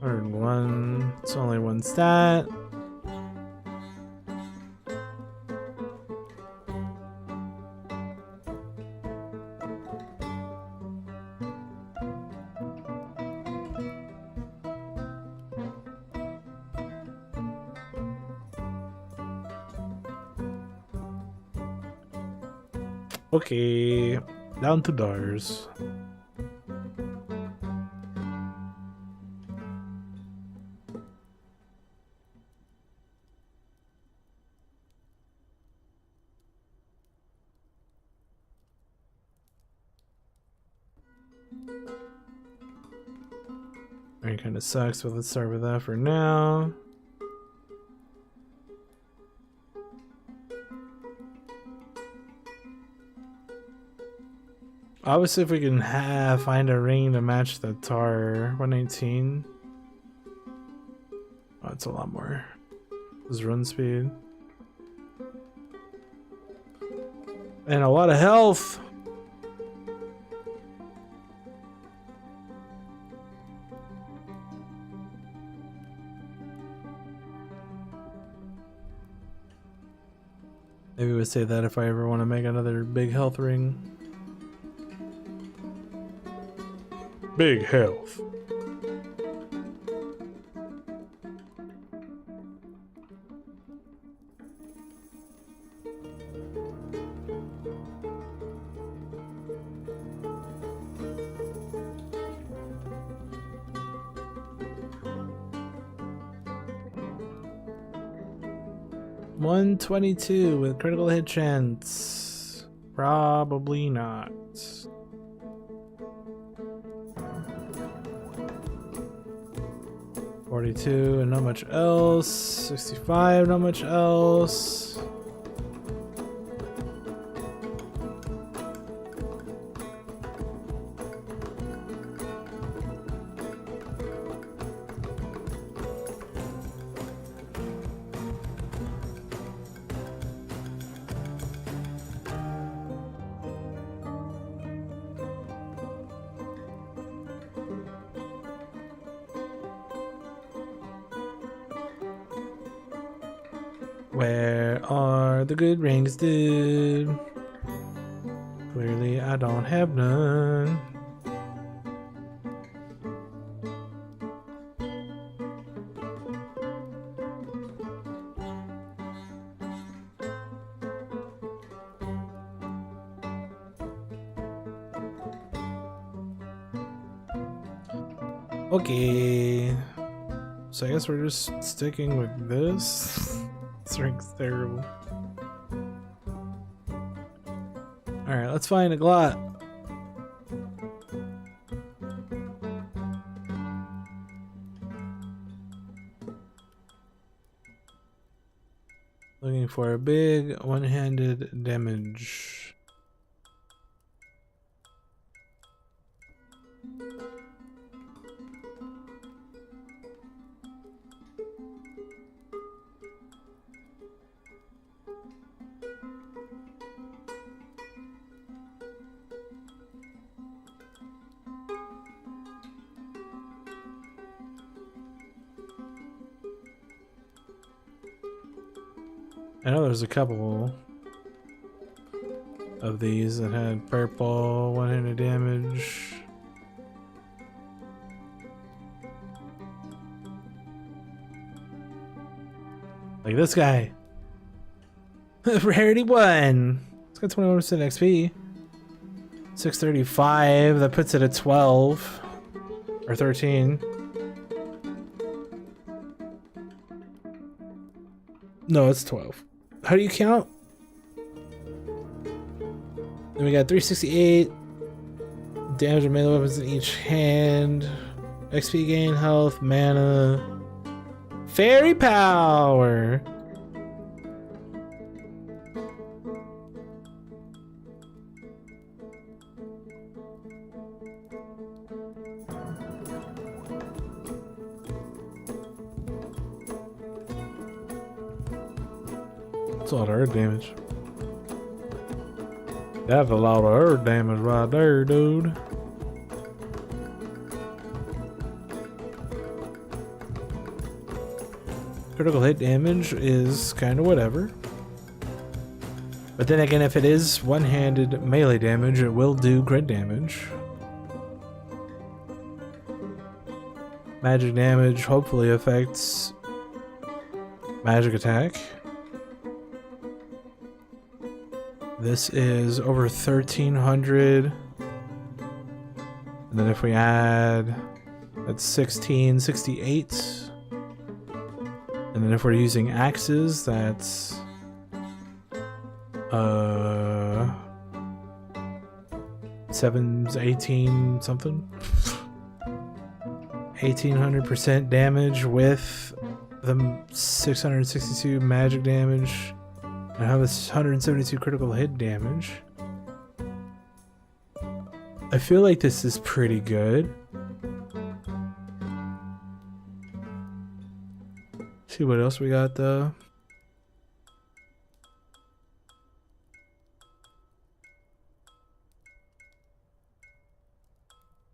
One. It's only one stat. Okay, down to dollars. It kind of sucks, but let's start with that for now. Obviously, if we can find a ring to match the tar, 119. Oh, that's a lot more. This is run speed. And a lot of health. Maybe we'll say that if I ever want to make another big health ring. Big health. $122 with critical hit chance. Probably not. $42 and not much else. $65, not much else. Where are the good rings, dude? Clearly, I don't have none. Okay. So I guess we're just sticking with this. This ring's terrible. Alright, let's find a glot. Looking for a big one-handed damage. I know there's a couple of these that had purple one-handed damage. Like this guy. Rarity 1. It's got 21% XP. 635. That puts it at 12. Or 13. No, it's 12. How do you count? Then we got 368. Damage of melee weapons in each hand. XP gain, health, mana. Fairy power! That's a lot of earth damage. That's a lot of earth damage right there, dude. Critical hit damage is kind of whatever. But then again, if it is one-handed melee damage, it will do crit damage. Magic damage hopefully affects magic attack. This is over 1300. And then if we add, that's 1668. And then if we're using axes, that's 18 something. 1800% damage with the 662 magic damage. I have this 172 critical hit damage. I feel like this is pretty good. See what else we got though.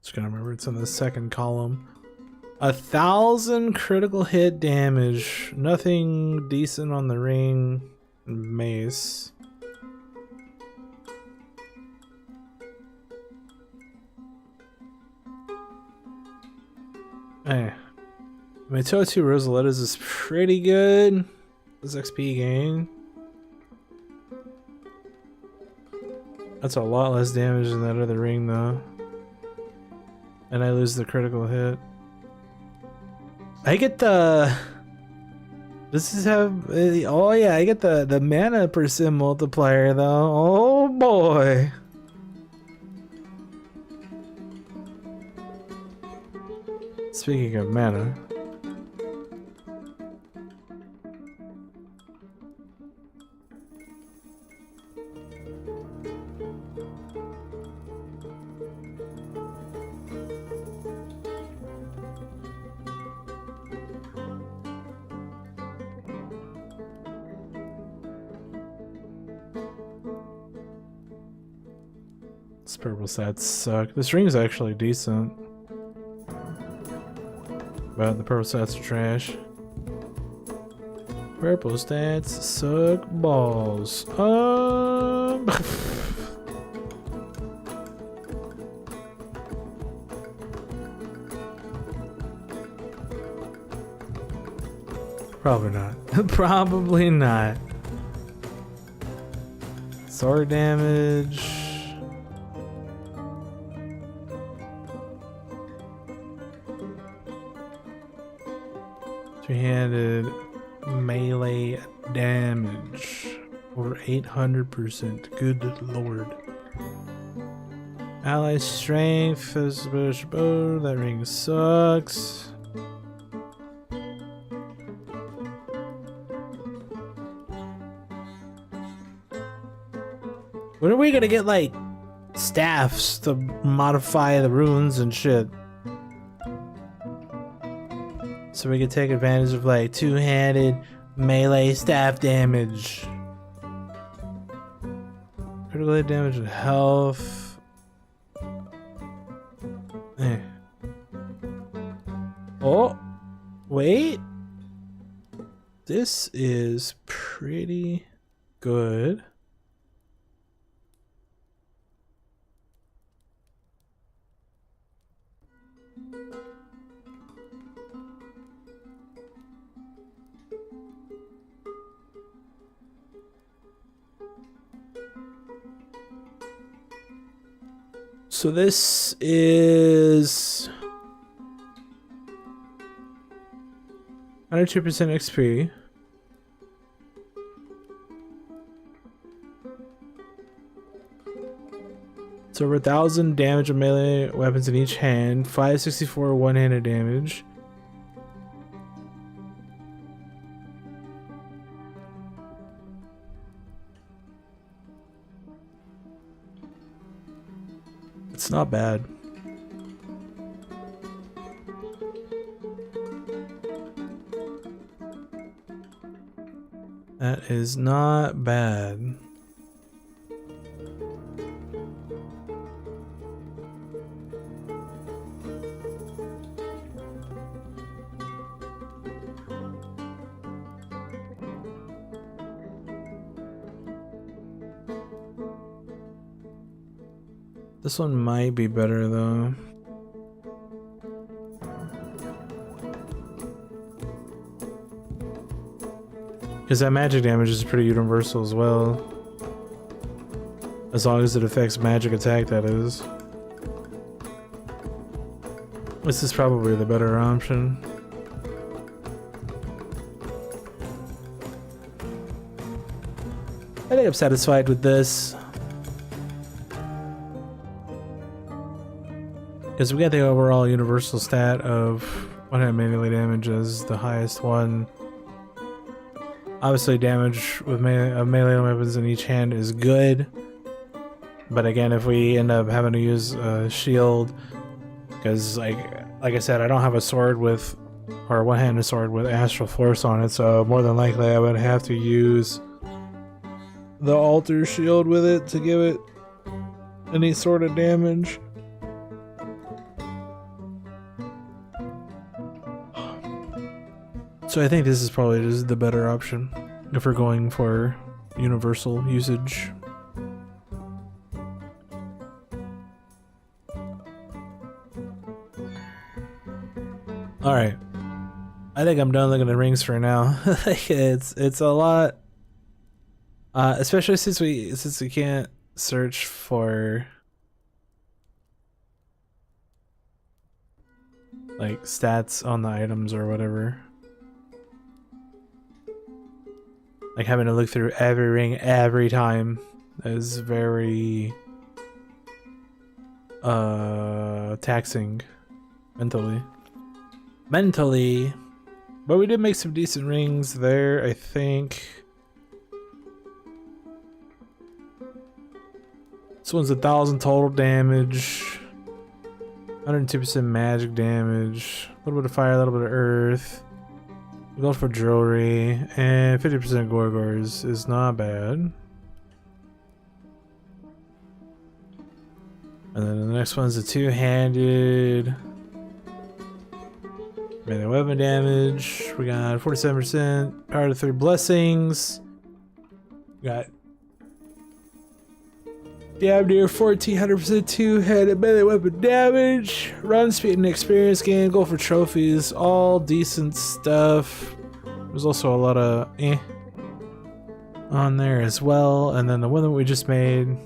Just gonna remember it's in the second column. 1,000 critical hit damage. Nothing decent on the ring. Mace. Hey. My Totu Rosalettas is pretty good. This XP gain. That's a lot less damage than that other ring though. And I lose the critical hit. I get the... This is have... Oh yeah, I get the mana percent multiplier though. Oh boy. Speaking of mana. This purple stats suck. This ring is actually decent. But the purple stats are trash. Purple stats suck balls. Probably not. Probably not. Sword damage. Two-handed melee damage. Over 800%. Good lord. Ally strength is bow. That ring sucks. When are we gonna get like staffs to modify the runes and shit? So we can take advantage of like two-handed melee staff damage. Critical hit damage and health. Eh. Oh, wait. This is pretty good. So this is 102% XP. It's over 1,000 damage of melee weapons in each hand. 564 one-handed damage. It's not bad. That is not bad. This one might be better though. Because that magic damage is pretty universal as well. As long as it affects magic attack, that is. This is probably the better option. I think I'm satisfied with this. Because we got the overall universal stat of 100 melee damage as the highest one. Obviously damage with melee weapons in each hand is good. But again, if we end up having to use a shield, because like I said, I don't have a sword with, or one-handed sword with astral force on it, so more than likely I would have to use the altar shield with it to give it any sort of damage. So I think this is probably just the better option if we're going for universal usage. Alright. I think I'm done looking at rings for now. it's a lot. Especially since we can't search for like stats on the items or whatever. Like having to look through every ring every time is very taxing mentally. But we did make some decent rings there, I think. This one's 1,000 total damage, 102% magic damage, a little bit of fire, a little bit of earth. We go for jewelry, and 50% Gorgors is not bad. And then the next one's a two-handed Melee weapon damage. We got 47%. Power to 3 blessings. We got damn near 1400% two-handed melee weapon damage. Run speed and experience gain. Go for trophies. All decent stuff. There's also a lot of on there as well. And then the one that we just made.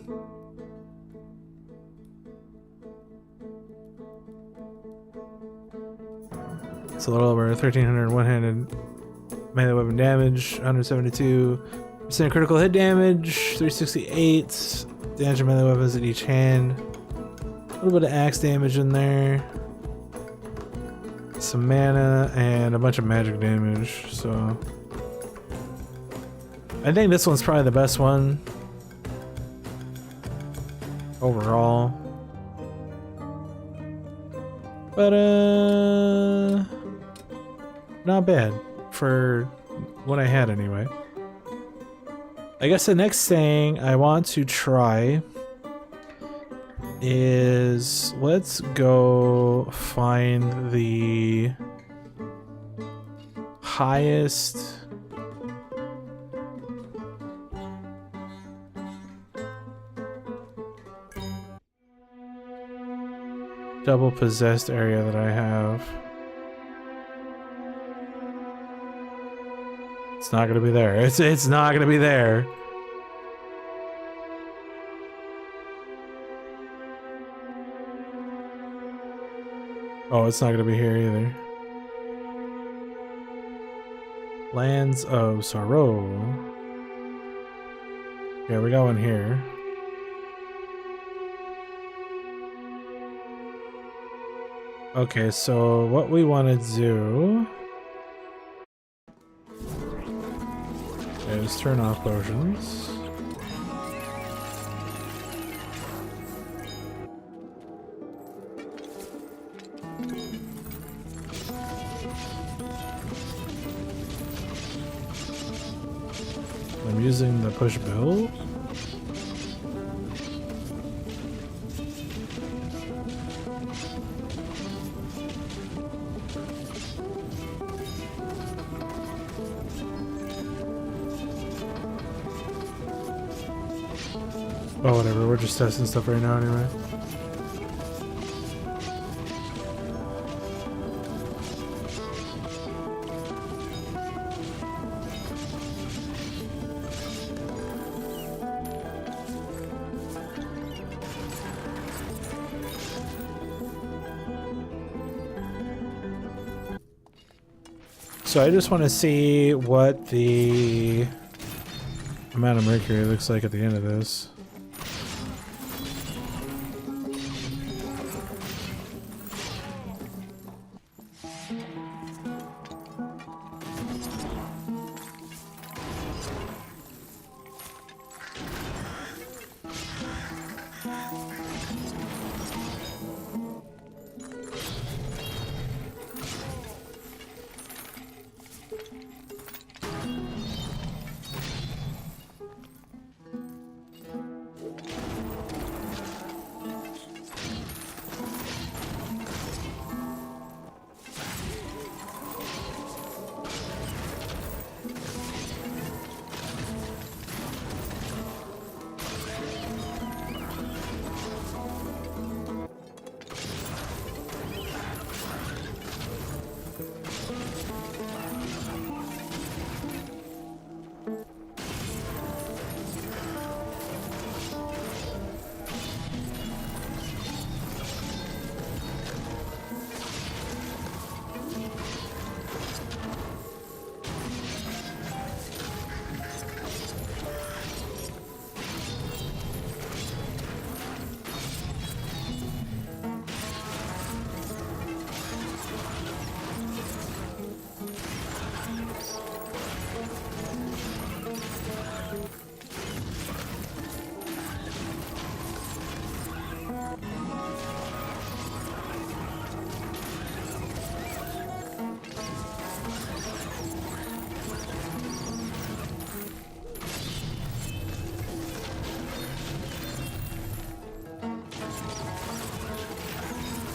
It's a little over 1300 one-handed melee weapon damage, 172% critical hit damage, 368 damage of melee weapons at each hand, a little bit of axe damage in there, some mana, and a bunch of magic damage. So I think this one's probably the best one overall. But not bad for what I had anyway. I guess the next thing I want to try is let's go find the highest double possessed area that I have. It's not gonna be there. It's not gonna be there. Oh, it's not gonna be here either. Lands of Sorrow. Yeah, we got one here. Okay, so what we want to do is turn off potions. I'm using the push build. Oh, whatever, we're just testing stuff right now anyway. So I just want to see what the amount of Mercury looks like at the end of this.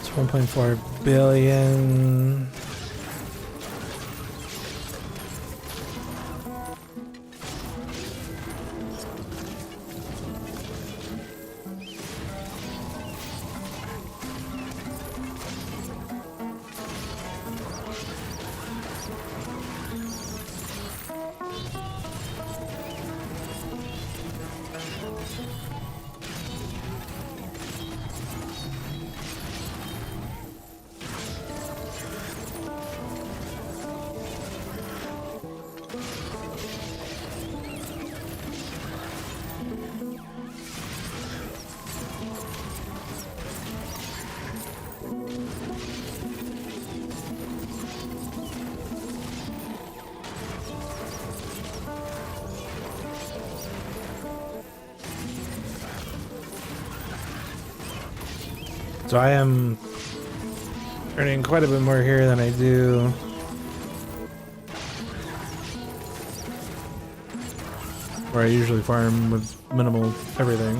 It's 1.4 billion. So I am earning quite a bit more here than I do where I usually farm with minimal everything.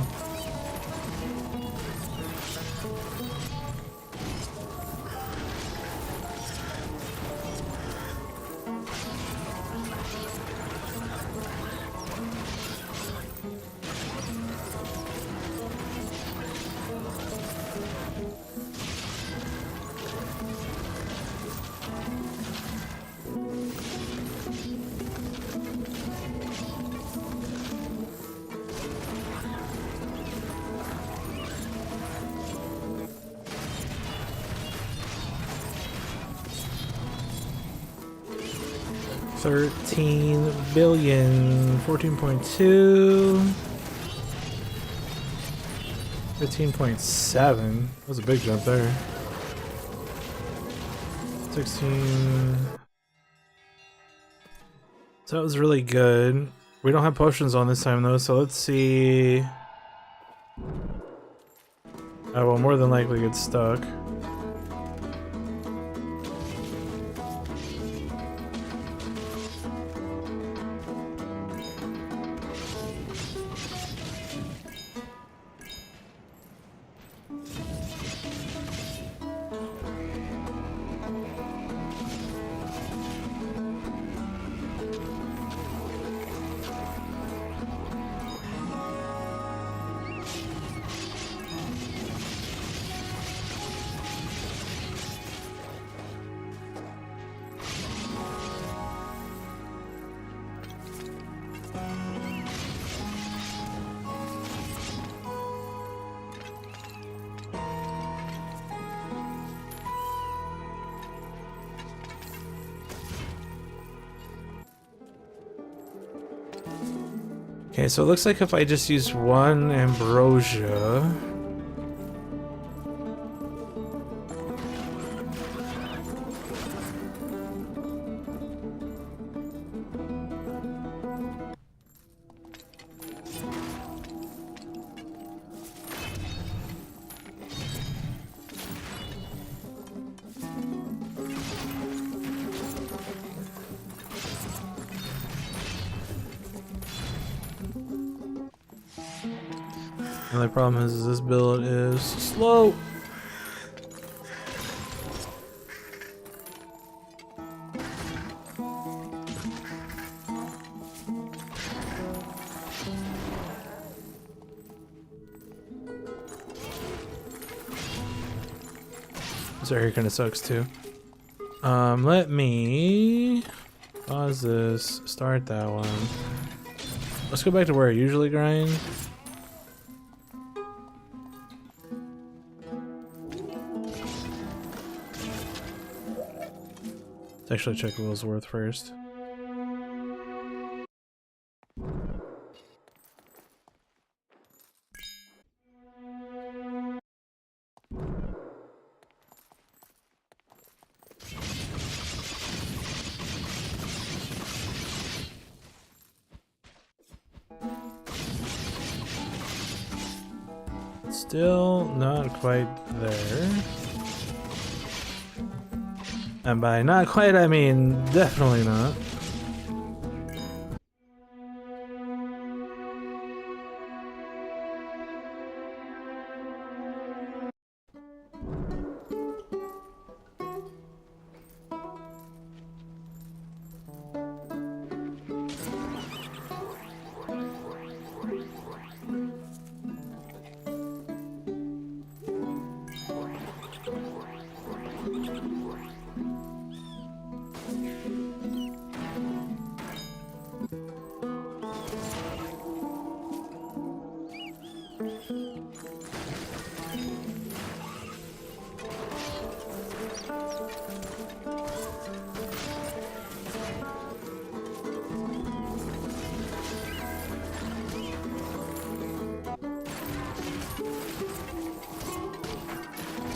$13 billion, 14.2, 15.7. That was a big jump there. 16. So that was really good. We don't have potions on this time though, so let's see. I will more than likely get stuck. Okay, so it looks like if I just use one ambrosia. The only problem is this build is slow. This area kind of sucks too. Let me pause this, start that one. Let's go back to where I usually grind. Let's actually check Willsworth first. Still not quite there. And by not quite, I mean definitely not.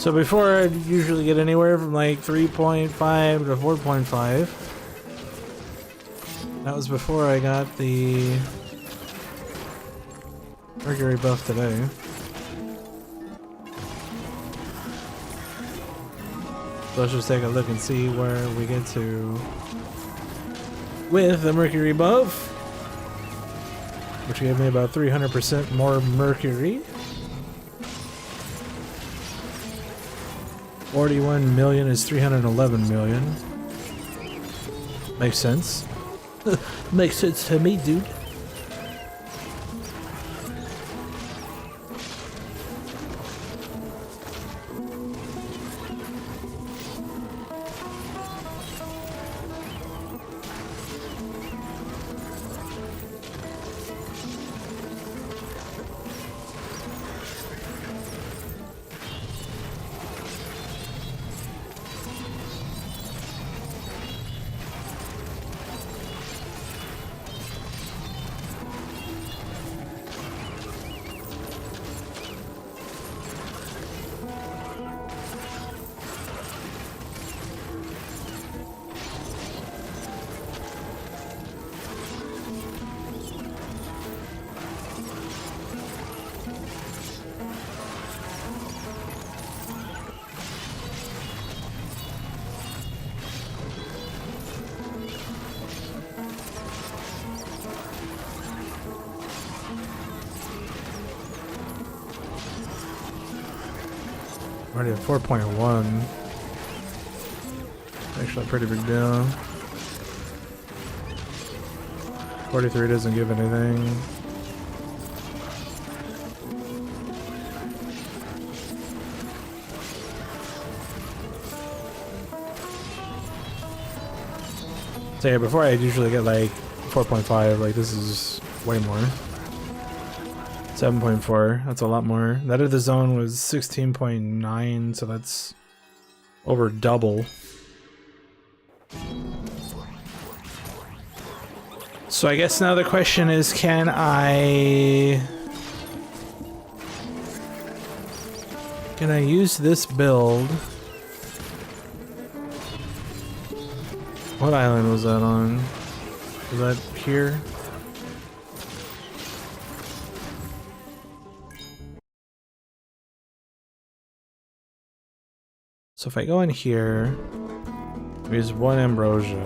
So before I'd usually get anywhere from like 3.5 to 4.5. That was before I got the Mercury buff today. So let's just take a look and see where we get to with the Mercury buff, which gave me about 300% more Mercury. 41 million is 311 million. Makes sense. Makes sense to me, dude. Already at 4.1. Actually a pretty big deal. 43 doesn't give anything. So yeah, before I usually get like 4.5, like this is way more. 7.4, that's a lot more. That other zone was 16.9, so that's over double. So I guess now the question is, can I use this build? What island was that on? Was that here? So if I go in here, use one ambrosia.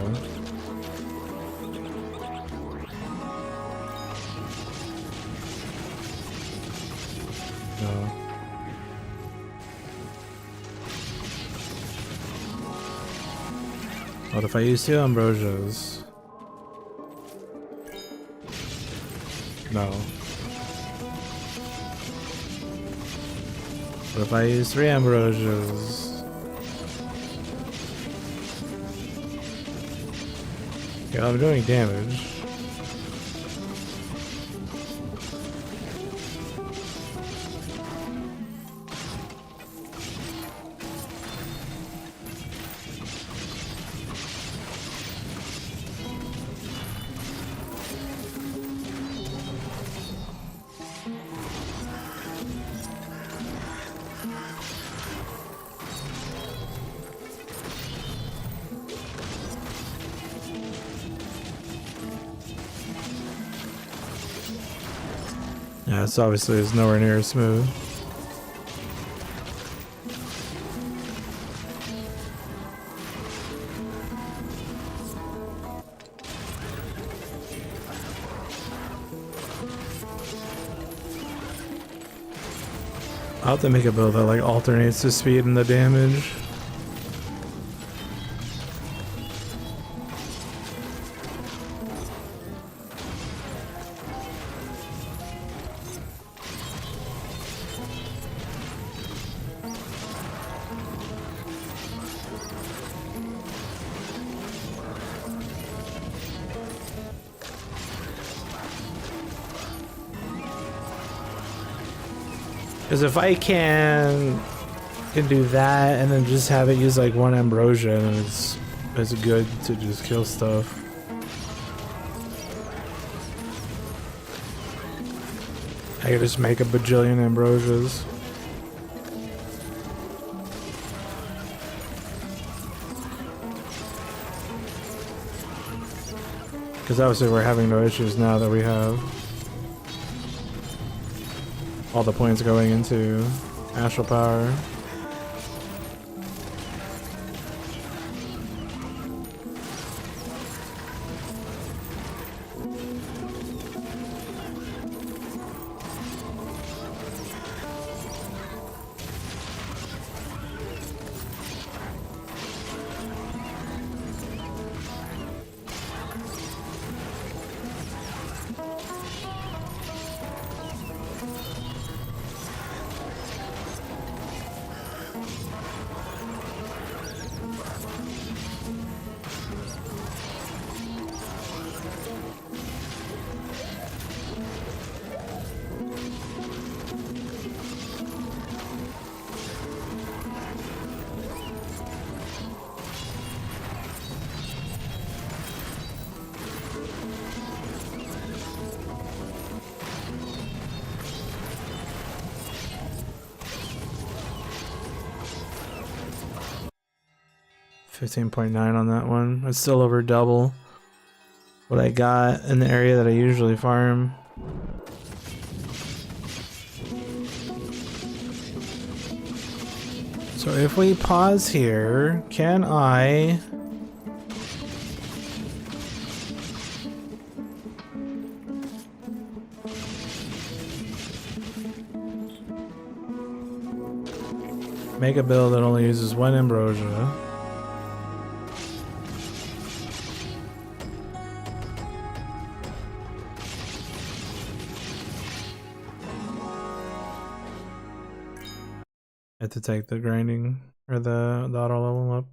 No. What if I use two ambrosias? No. What if I use three ambrosias? Yeah, I'm doing damage. Yeah, this obviously is nowhere near smooth. I'll have to make a build that like alternates the speed and the damage. Because if I can do that and then just have it use like one ambrosia, and it's good to just kill stuff. I could just make a bajillion ambrosias. Because obviously we're having no issues now that we have all the points going into astral power. $15.9 on that one. It's still over double what I got in the area that I usually farm. So if we pause here, can I make a build that only uses one ambrosia? I have to take the grinding or the auto level up.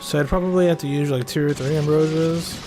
So I'd probably have to use like 2 or 3 ambrosias.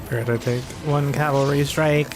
Gotta take one cavalry strike.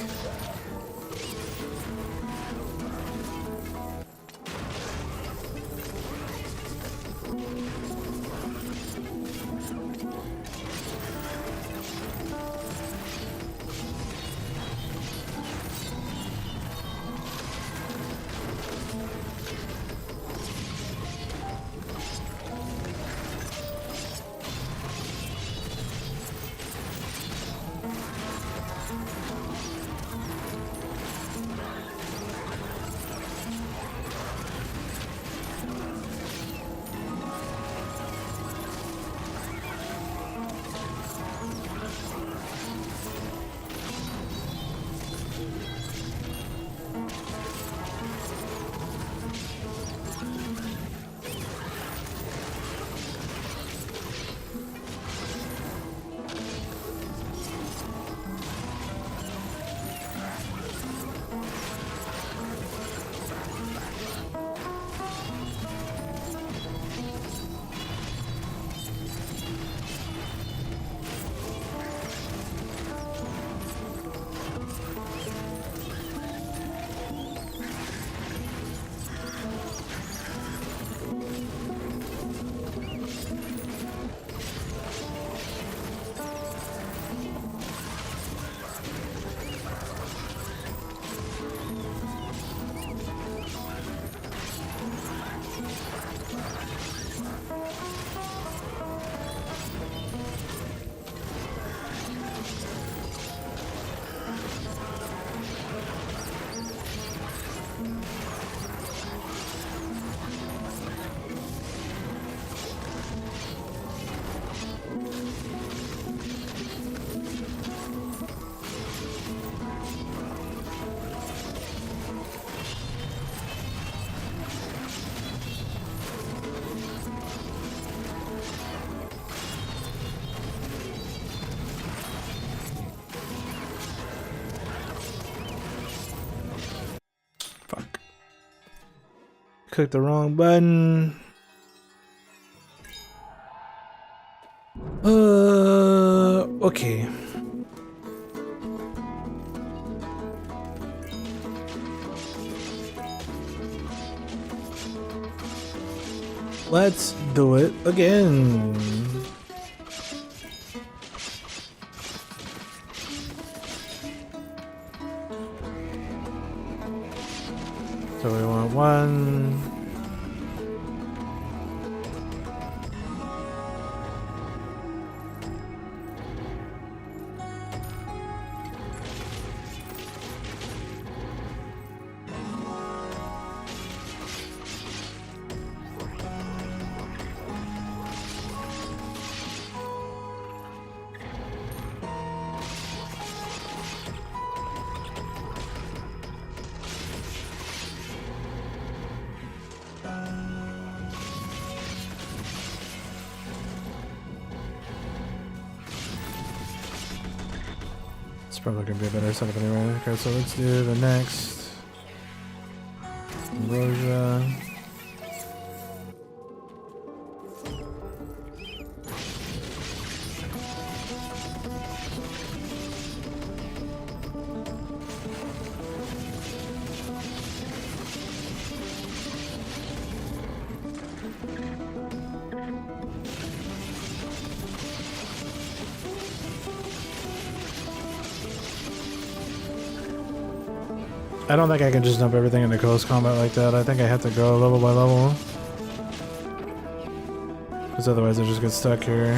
Clicked the wrong button. Okay. Let's do it again. So we want one. It's probably gonna be a better setup anyway. Okay, so let's do the next Ambrosia. I don't think I can just dump everything into close combat like that. I think I have to go level by level. Because otherwise I just get stuck here.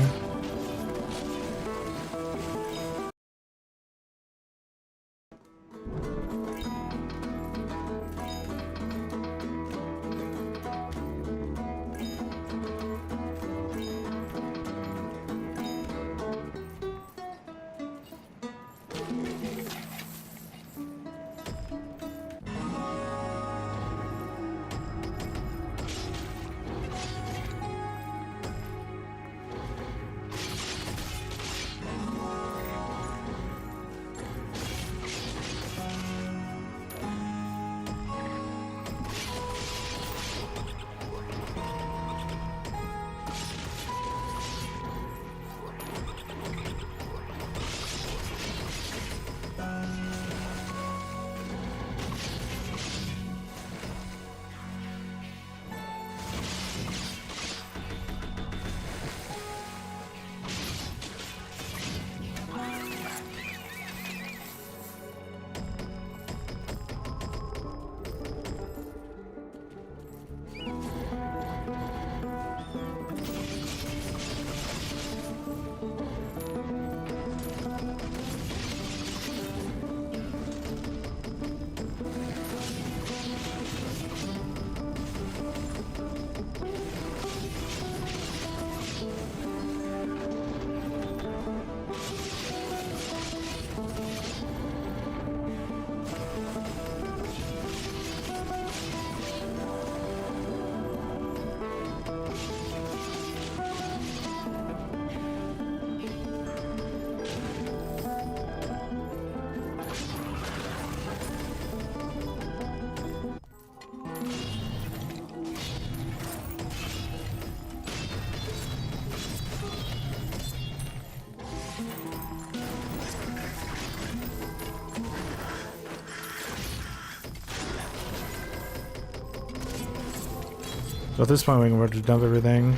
So at this point we can just dump everything.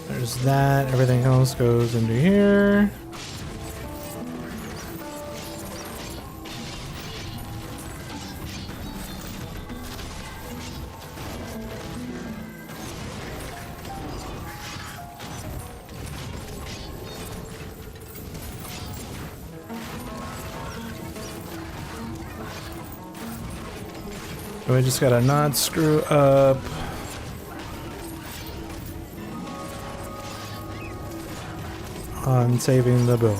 There's that. Everything else goes into here. And we just gotta not screw up. On saving the build.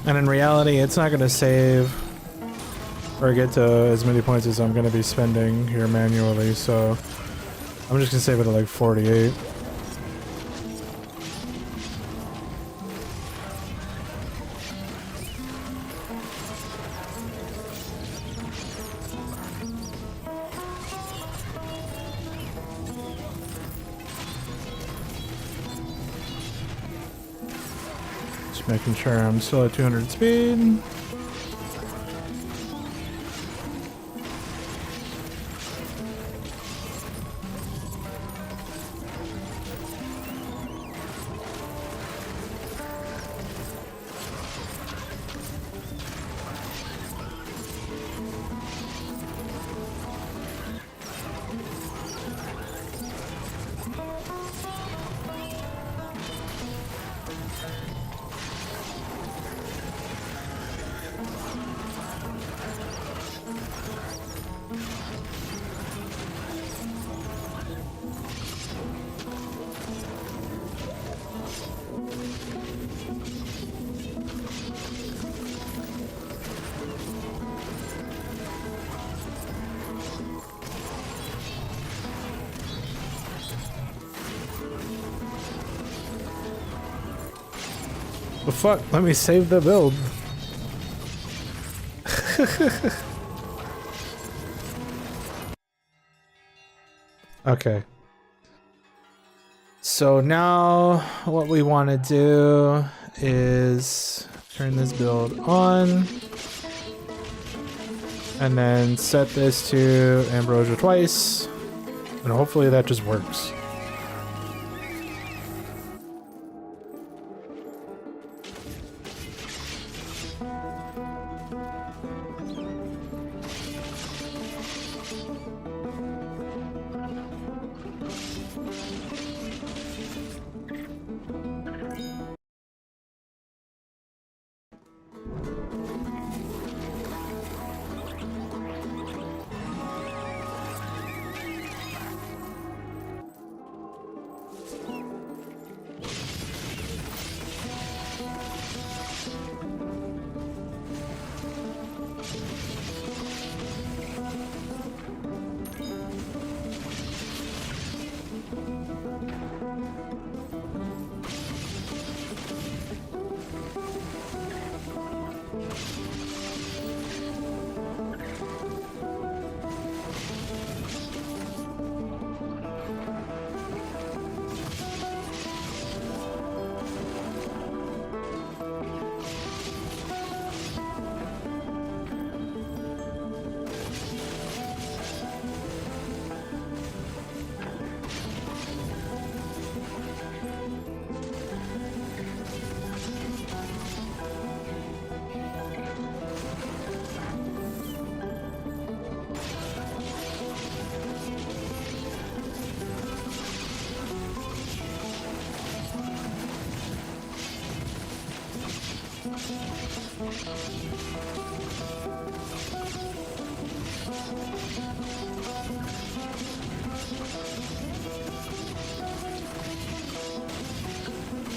And in reality, it's not going to save or get to as many points as I'm going to be spending here manually, so I'm just going to save it at like 48. Making sure I'm still at 200 speed. The fuck? Let me save the build. Okay. So now what we want to do is turn this build on and then set this to Ambrosia twice, and hopefully that just works.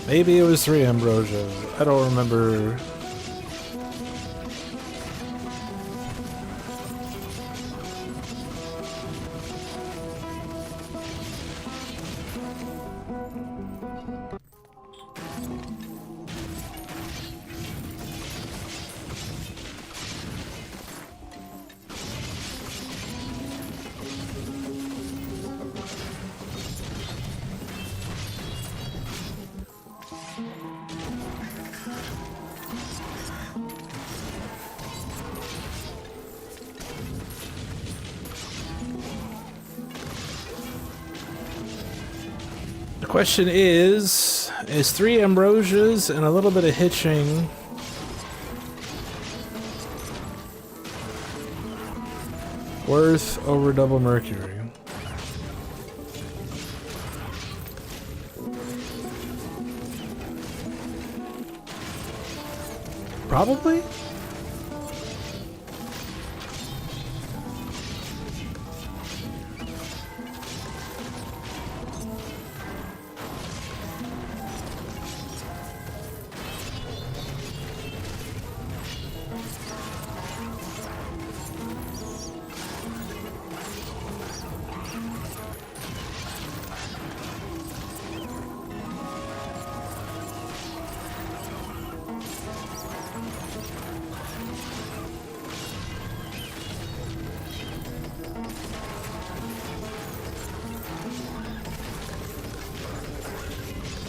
Maybe it was 3 Ambrosia. I don't remember. Question is 3 ambrosias and a little bit of hitching worth over double Mercury? Probably?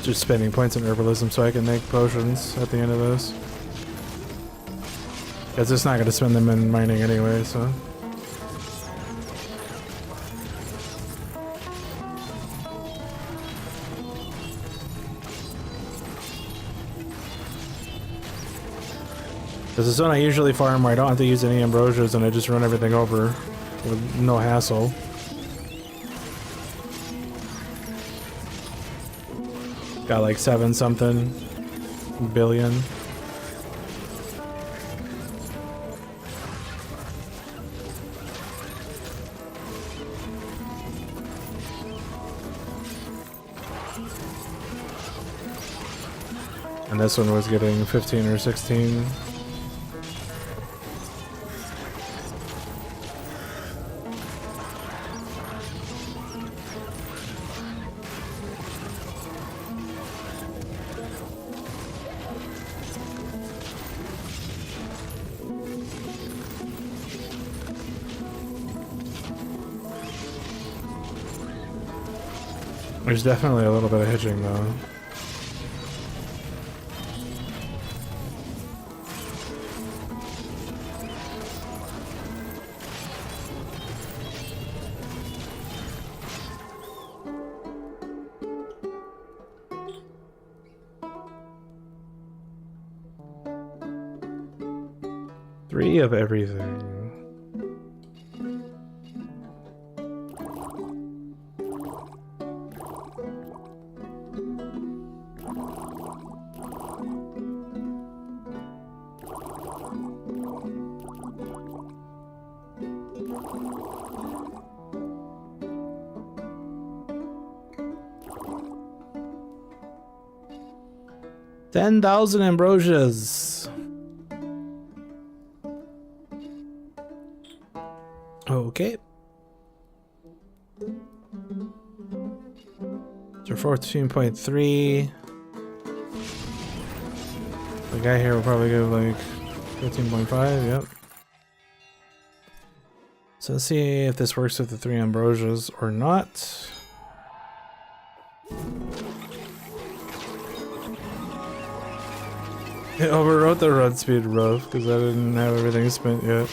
Just spending points in herbalism so I can make potions at the end of this. Because it's not going to spend them in mining anyway, so. This is one I usually farm where I don't have to use any ambrosias and I just run everything over with no hassle. Got like 7 something billion. And this one was getting 15 or 16. There's definitely a little bit of hitching though. Three of everything. $10,000 ambrosias. Okay. So 14.3. The guy here will probably give like 15.5, yep. So let's see if this works with the 3 ambrosias or not. I overwrote the run speed rough because I didn't have everything spent yet.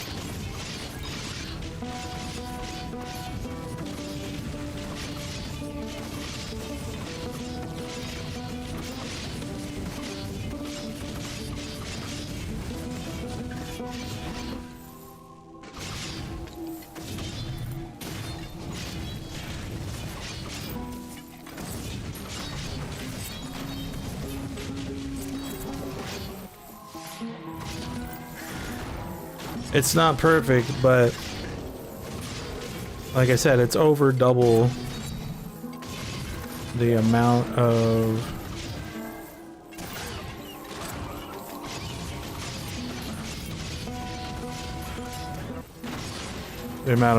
It's not perfect, but like I said, it's over double the amount of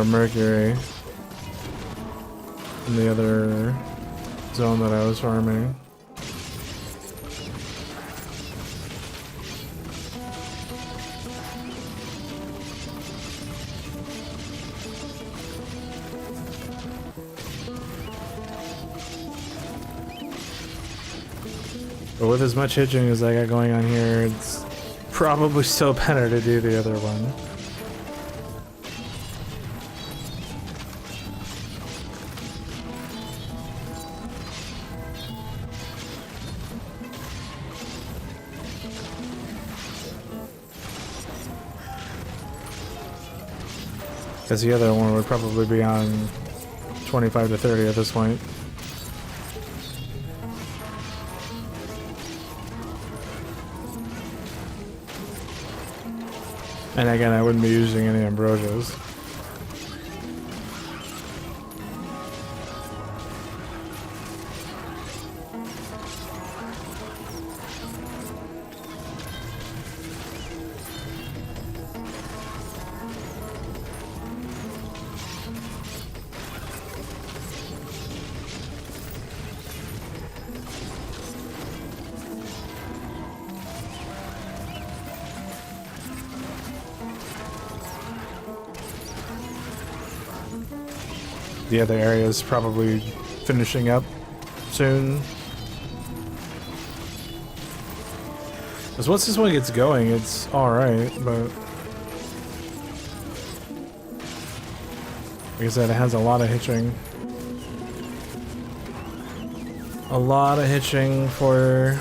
mercury in the other zone that I was farming. But with as much hitching as I got going on here, it's probably still better to do the other one. Because the other one would probably be on 25 to 30 at this point. And again, I wouldn't be using any ambrosias. The other area is probably finishing up soon. Because once this one gets going, it's alright, but like I said, it has a lot of hitching. A lot of hitching for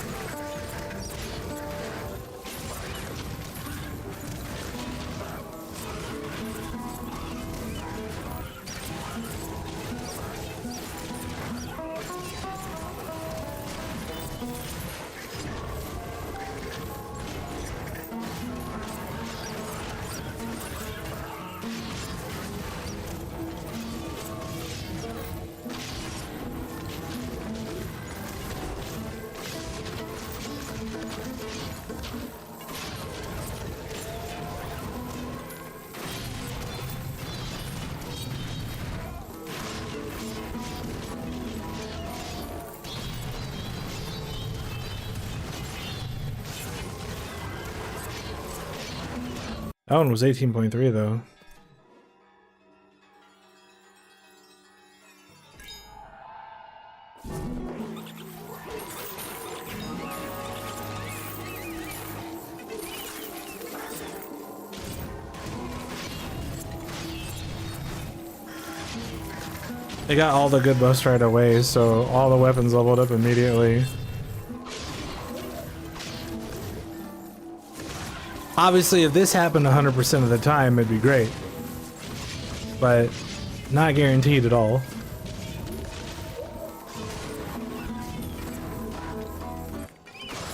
that one was 18.3 though. They got all the good buffs right away, so all the weapons leveled up immediately. Obviously, if this happened 100% of the time, it'd be great. But not guaranteed at all.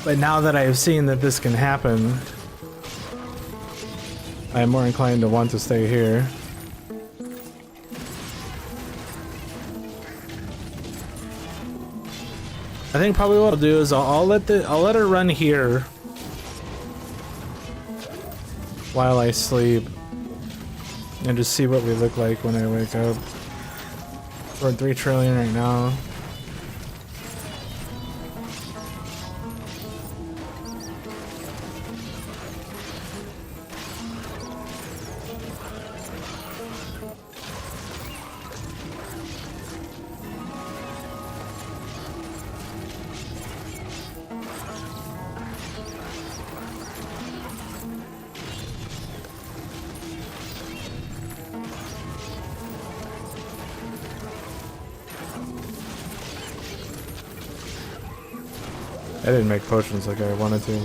But now that I have seen that this can happen, I am more inclined to want to stay here. I think probably what I'll do is I'll let her run here while I sleep and just see what we look like when I wake up. We're at 3 trillion right now. I didn't make potions like I wanted to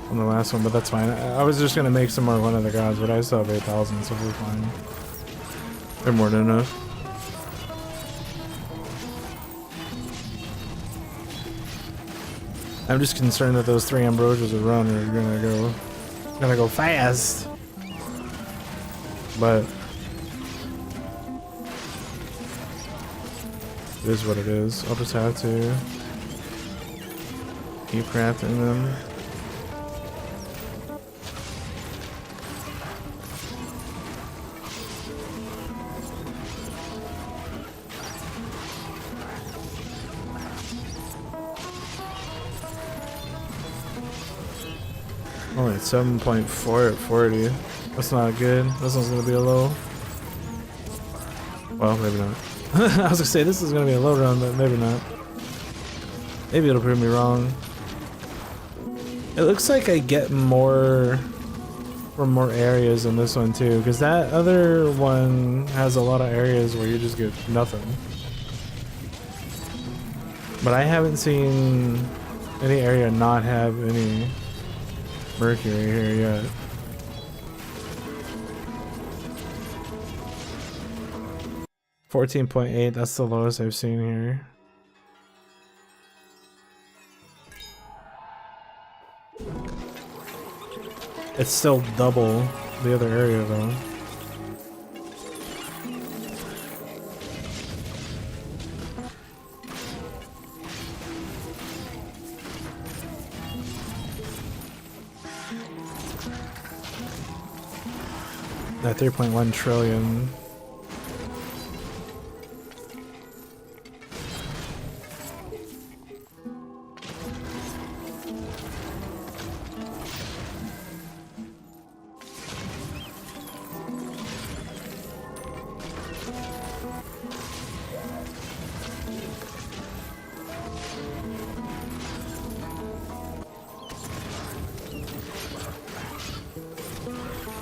on the last one, but that's fine. I was just gonna make some more one of the gods, but I still have 8,000, so we're fine. They're more than enough. I'm just concerned that those 3 ambrosias a run are gonna go fast. But it is what it is. I'll just have to keep crafting them. Only at 7.4 at 40. That's not good. This one's gonna be a low. Well, maybe not. I was gonna say this is gonna be a low run, but maybe not. Maybe it'll prove me wrong. It looks like I get more from more areas in this one too, because that other one has a lot of areas where you just get nothing. But I haven't seen any area not have any Mercury here yet. 14.8, that's the lowest I've seen here. It's still double the other area though. That 3.1 trillion.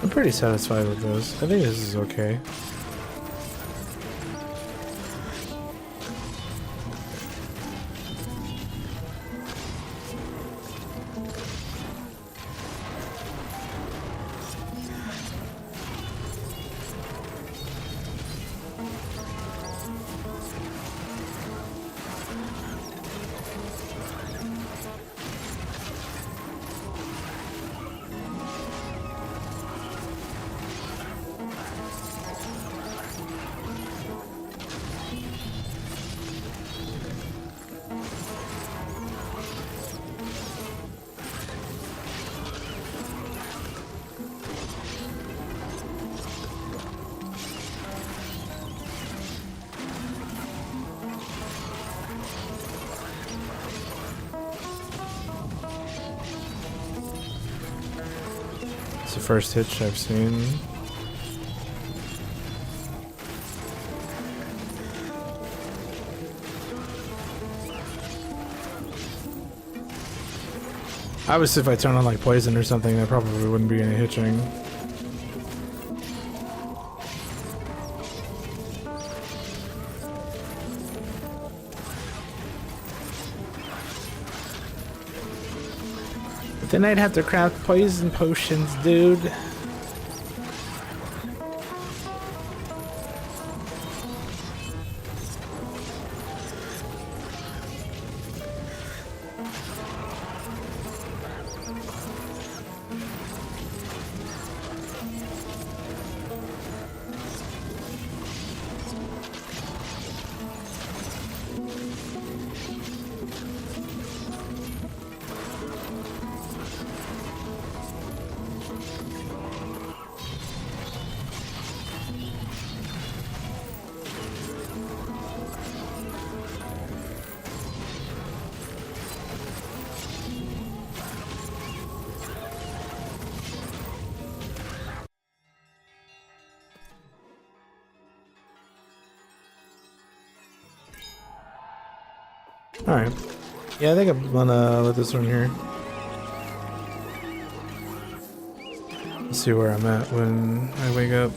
I'm pretty satisfied with this. I think this is okay. It's the first hitch I've seen. Obviously, if I turn on like poison or something, there probably wouldn't be any hitching. But then I'd have to craft poison potions, dude. Alright. Yeah, I think I'm gonna let this one here. Let's see where I'm at when I wake up.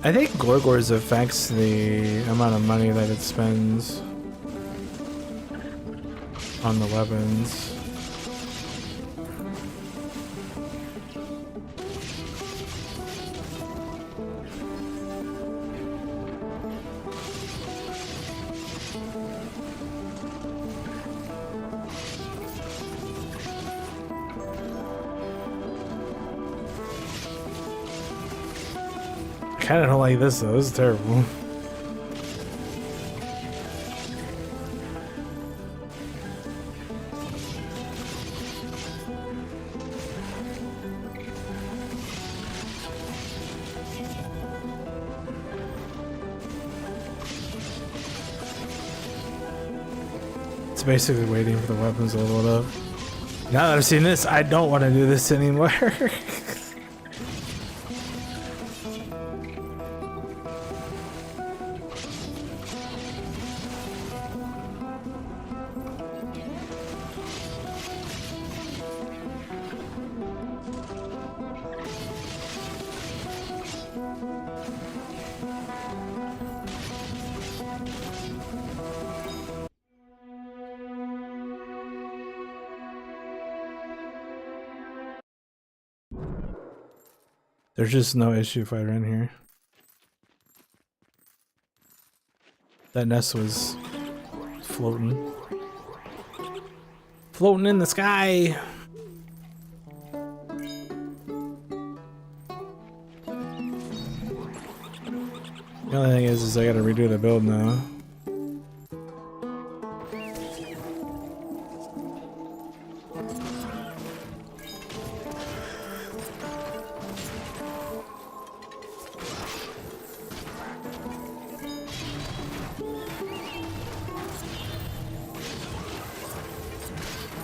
I think Gorgors affects the amount of money that it spends on the weapons. I kinda don't like this though, this is terrible. It's basically waiting for the weapons to load up. Now that I've seen this, I don't want to do this anymore. There's just no issue fighter in here. That nest was floating. Floating in the sky! The only thing is I gotta redo the build now.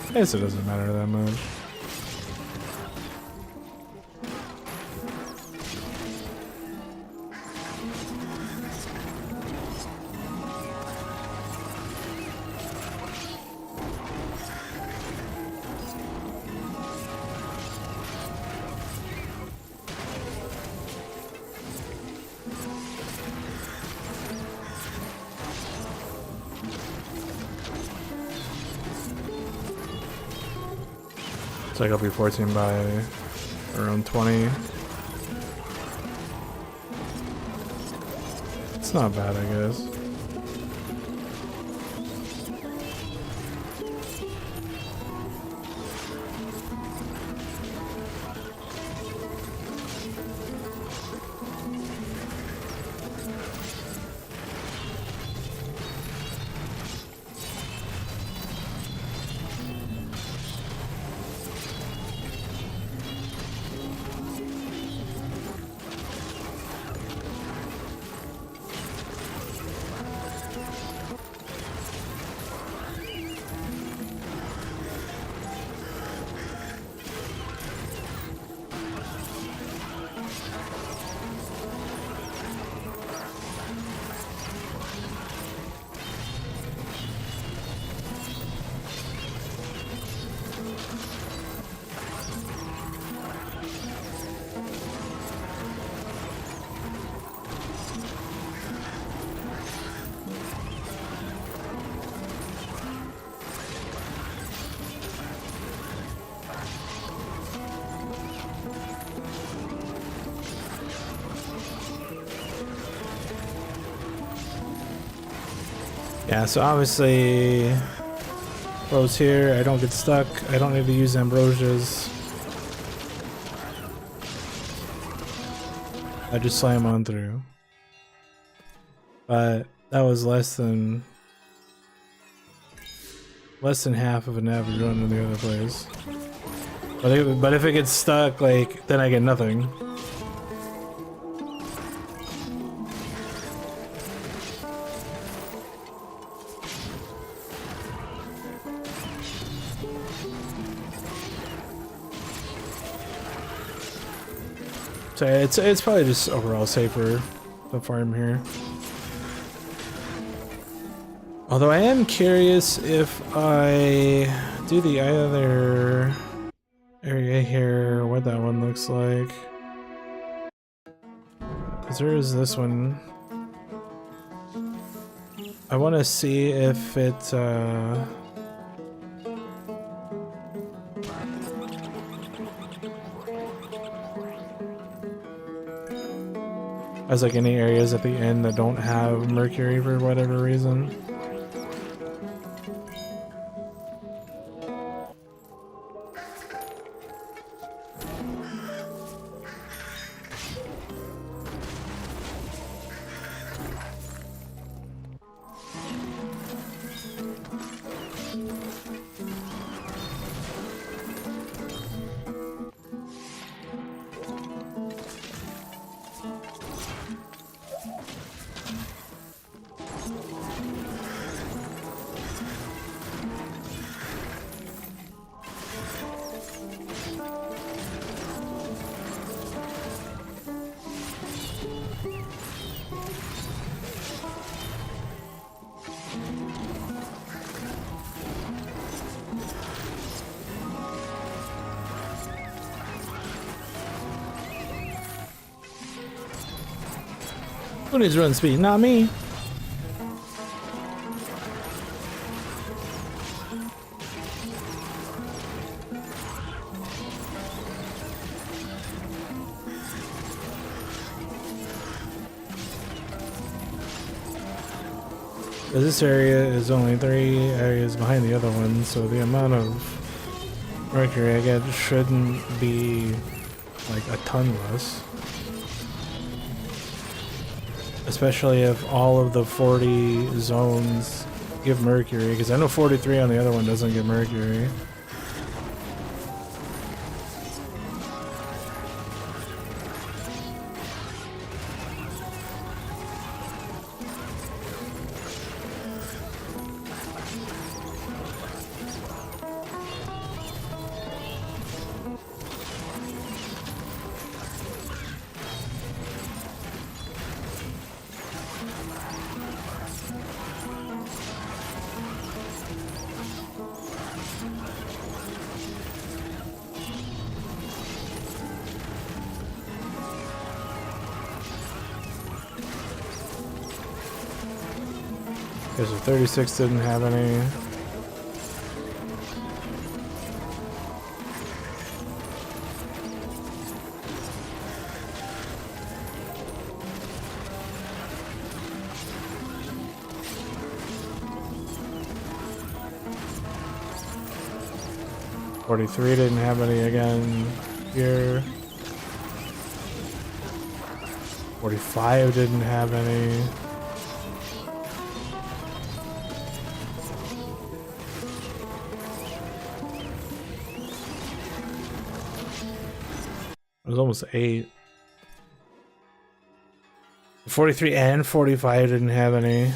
I guess it doesn't matter that much. So like I'll be 14 by around 20. It's not bad, I guess. Yeah, so obviously Rose here, I don't get stuck, I don't need to use Ambrosia's. I just slam on through. But that was less than half of an average run in the other place. But if it gets stuck, like, then I get nothing. So it's probably just overall safer to farm here. Although I am curious if I do the other area here, what that one looks like. Because there is this one. I want to see if it has like any areas at the end that don't have Mercury for whatever reason. Who needs run speed? Not me. This area is only 3 areas behind the other one, so the amount of Mercury I get shouldn't be like a ton less. Especially if all of the 40 zones give Mercury, because I know 43 on the other one doesn't get Mercury. Okay, so 36 didn't have any. $43 didn't have any again here. 45 didn't have any. It was almost 8. 43 and 45 didn't have any.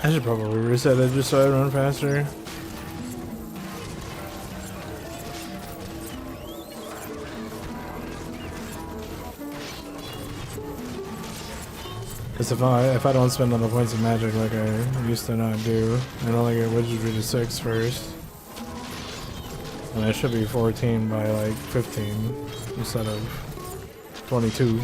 I should probably reset it just so I run faster. Because if I don't spend on the points of magic like I used to not do, and only get wizardry to 6 first, and I should be 14 by like 15 instead of 22.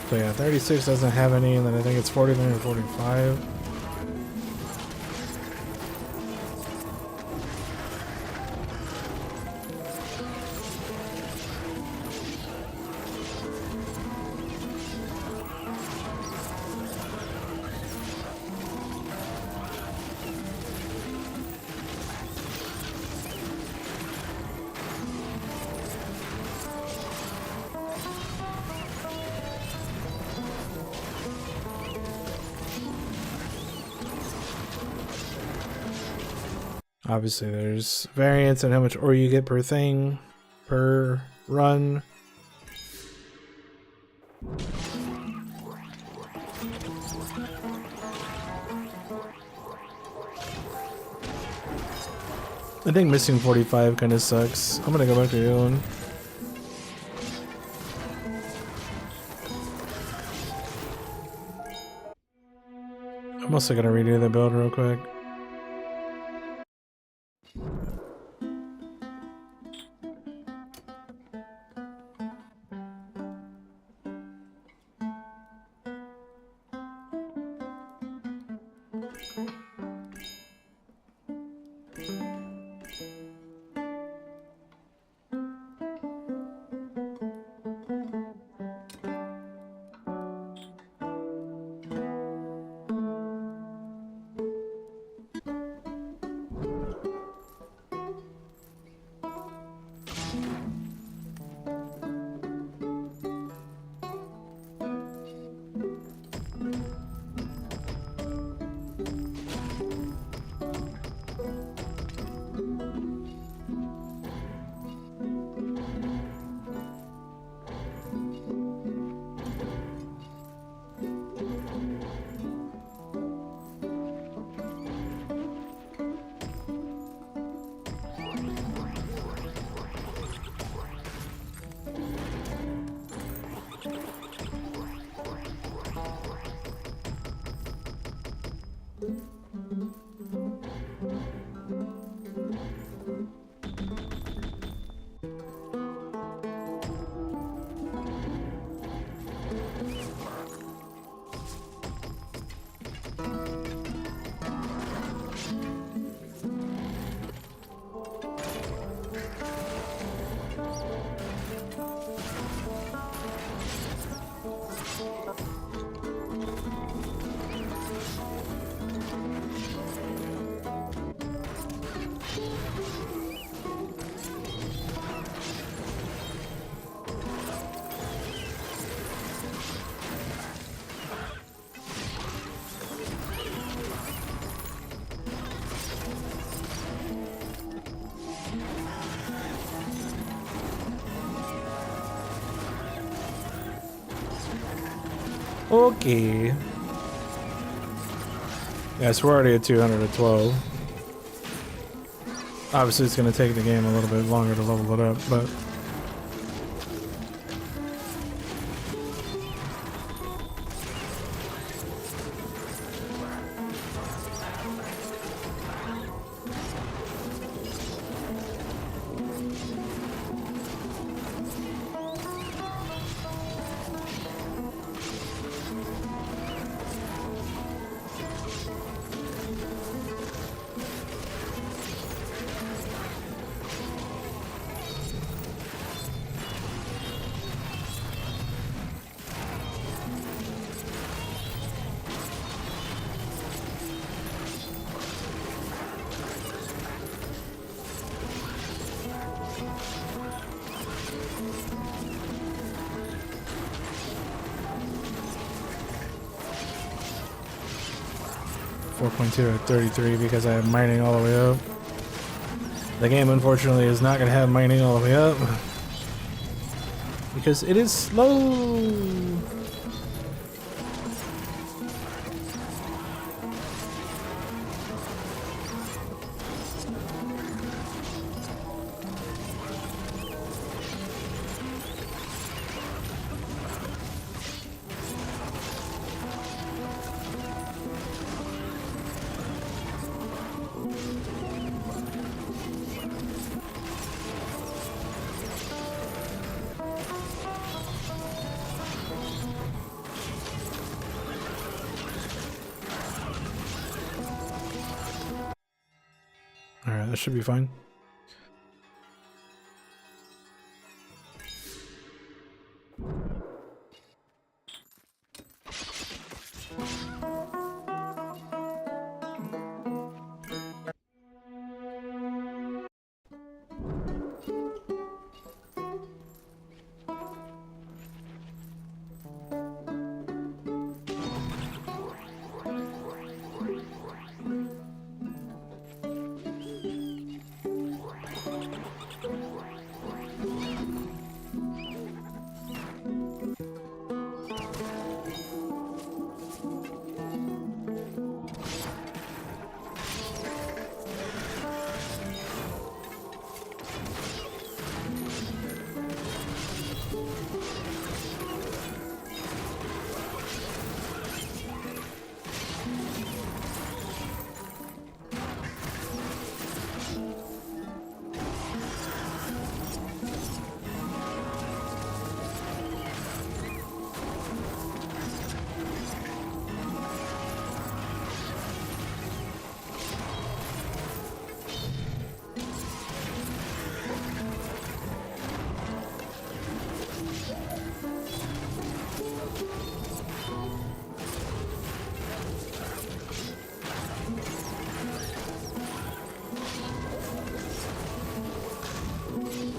So yeah, 36 doesn't have any, and then I think it's 49 or 45. Obviously, there's variance in how much ore you get per thing, per run. I think missing 45 kind of sucks. I'm gonna go back to the other one. I'm also gonna redo the build real quick. Okay. Yes, we're already at 212. Obviously, it's going to take the game a little bit longer to level it up, but... 4.2 at 33 because I have mining all the way up. The game, unfortunately, is not going to have mining all the way up because it is slow. Alright, that should be fine.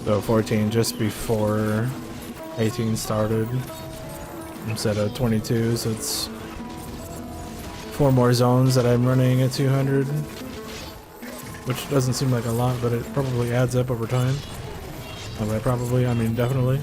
So 14 just before 18 started instead of 22, so it's 4 more zones that I'm running at 200, which doesn't seem like a lot, but it probably adds up over time. And by probably, I mean definitely.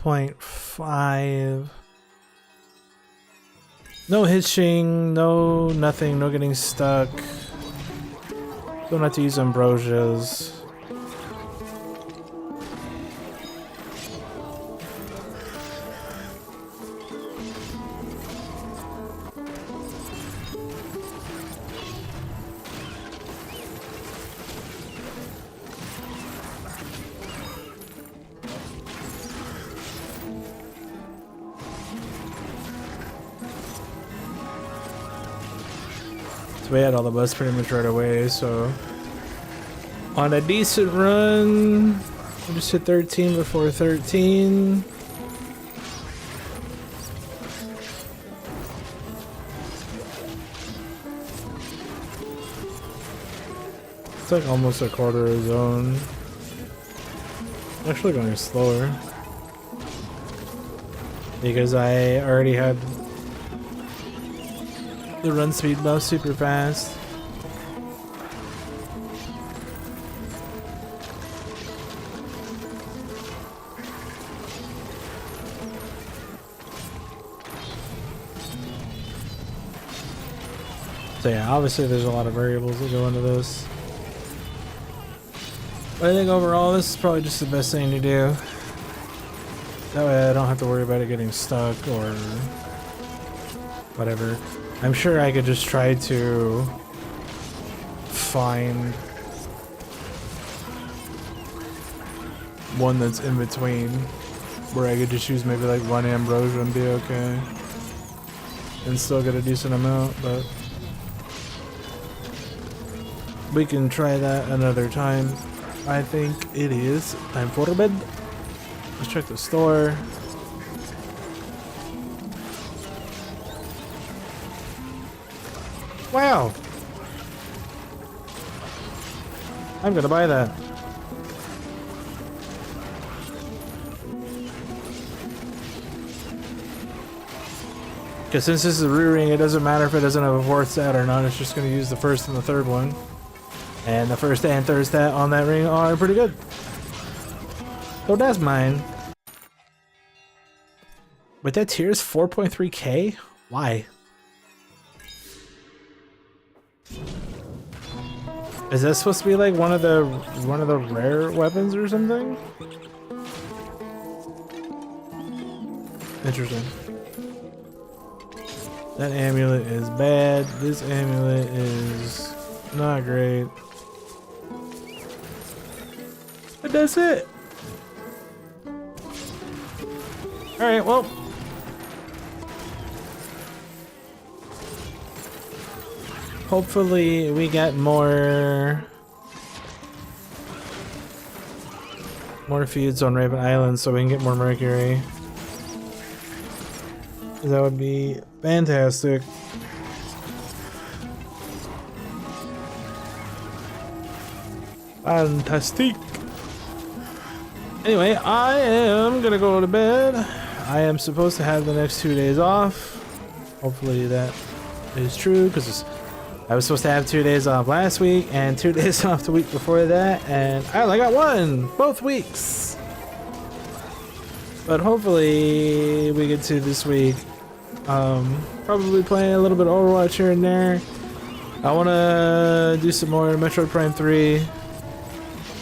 .5. No hitching, no nothing, no getting stuck. Don't have to use ambrosias. We had all the busts pretty much right away, so on a decent run, we just hit 13 before 13. It's like almost a quarter of zone. Actually going slower because I already had the run speed buff super fast. So yeah, obviously there's a lot of variables that go into this. But I think overall this is probably just the best thing to do. That way I don't have to worry about it getting stuck or whatever. I'm sure I could just try to find one that's in between where I could just use maybe like one ambrosia and be okay and still get a decent amount, but we can try that another time. I think it is time for bed. Let's check the store. Wow! I'm gonna buy that. Because since this is a re-ring, it doesn't matter if it doesn't have a fourth stat or not, it's just gonna use the first and the third one. And the first and third stat on that ring are pretty good. So that's mine. But that tier is 4.3k? Why? Is that supposed to be like one of the rare weapons or something? Interesting. That amulet is bad. This amulet is not great. But that's it. Alright, well. Hopefully we get more feuds on Raven Island so we can get more Mercury. That would be fantastic. Fantastic. Anyway, I am gonna go to bed. I am supposed to have the next 2 days off. Hopefully that is true, because I was supposed to have 2 days off last week and 2 days off the week before that, and I only got one both weeks. But hopefully we get to this week. Probably playing a little bit of Overwatch here and there. I want to do some more Metroid Prime 3.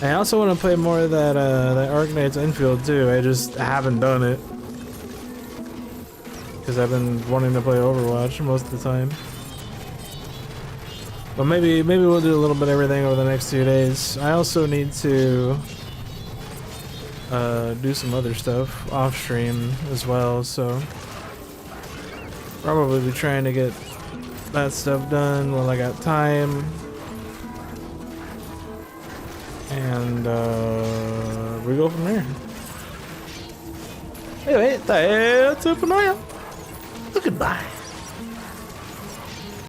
And I also want to play more of that Arknight's Infield too. I just haven't done it because I've been wanting to play Overwatch most of the time. But maybe we'll do a little bit of everything over the next 2 days. I also need to do some other stuff off stream as well, so probably be trying to get that stuff done while I got time. And we go from there. Anyway, that's it for now. Goodbye.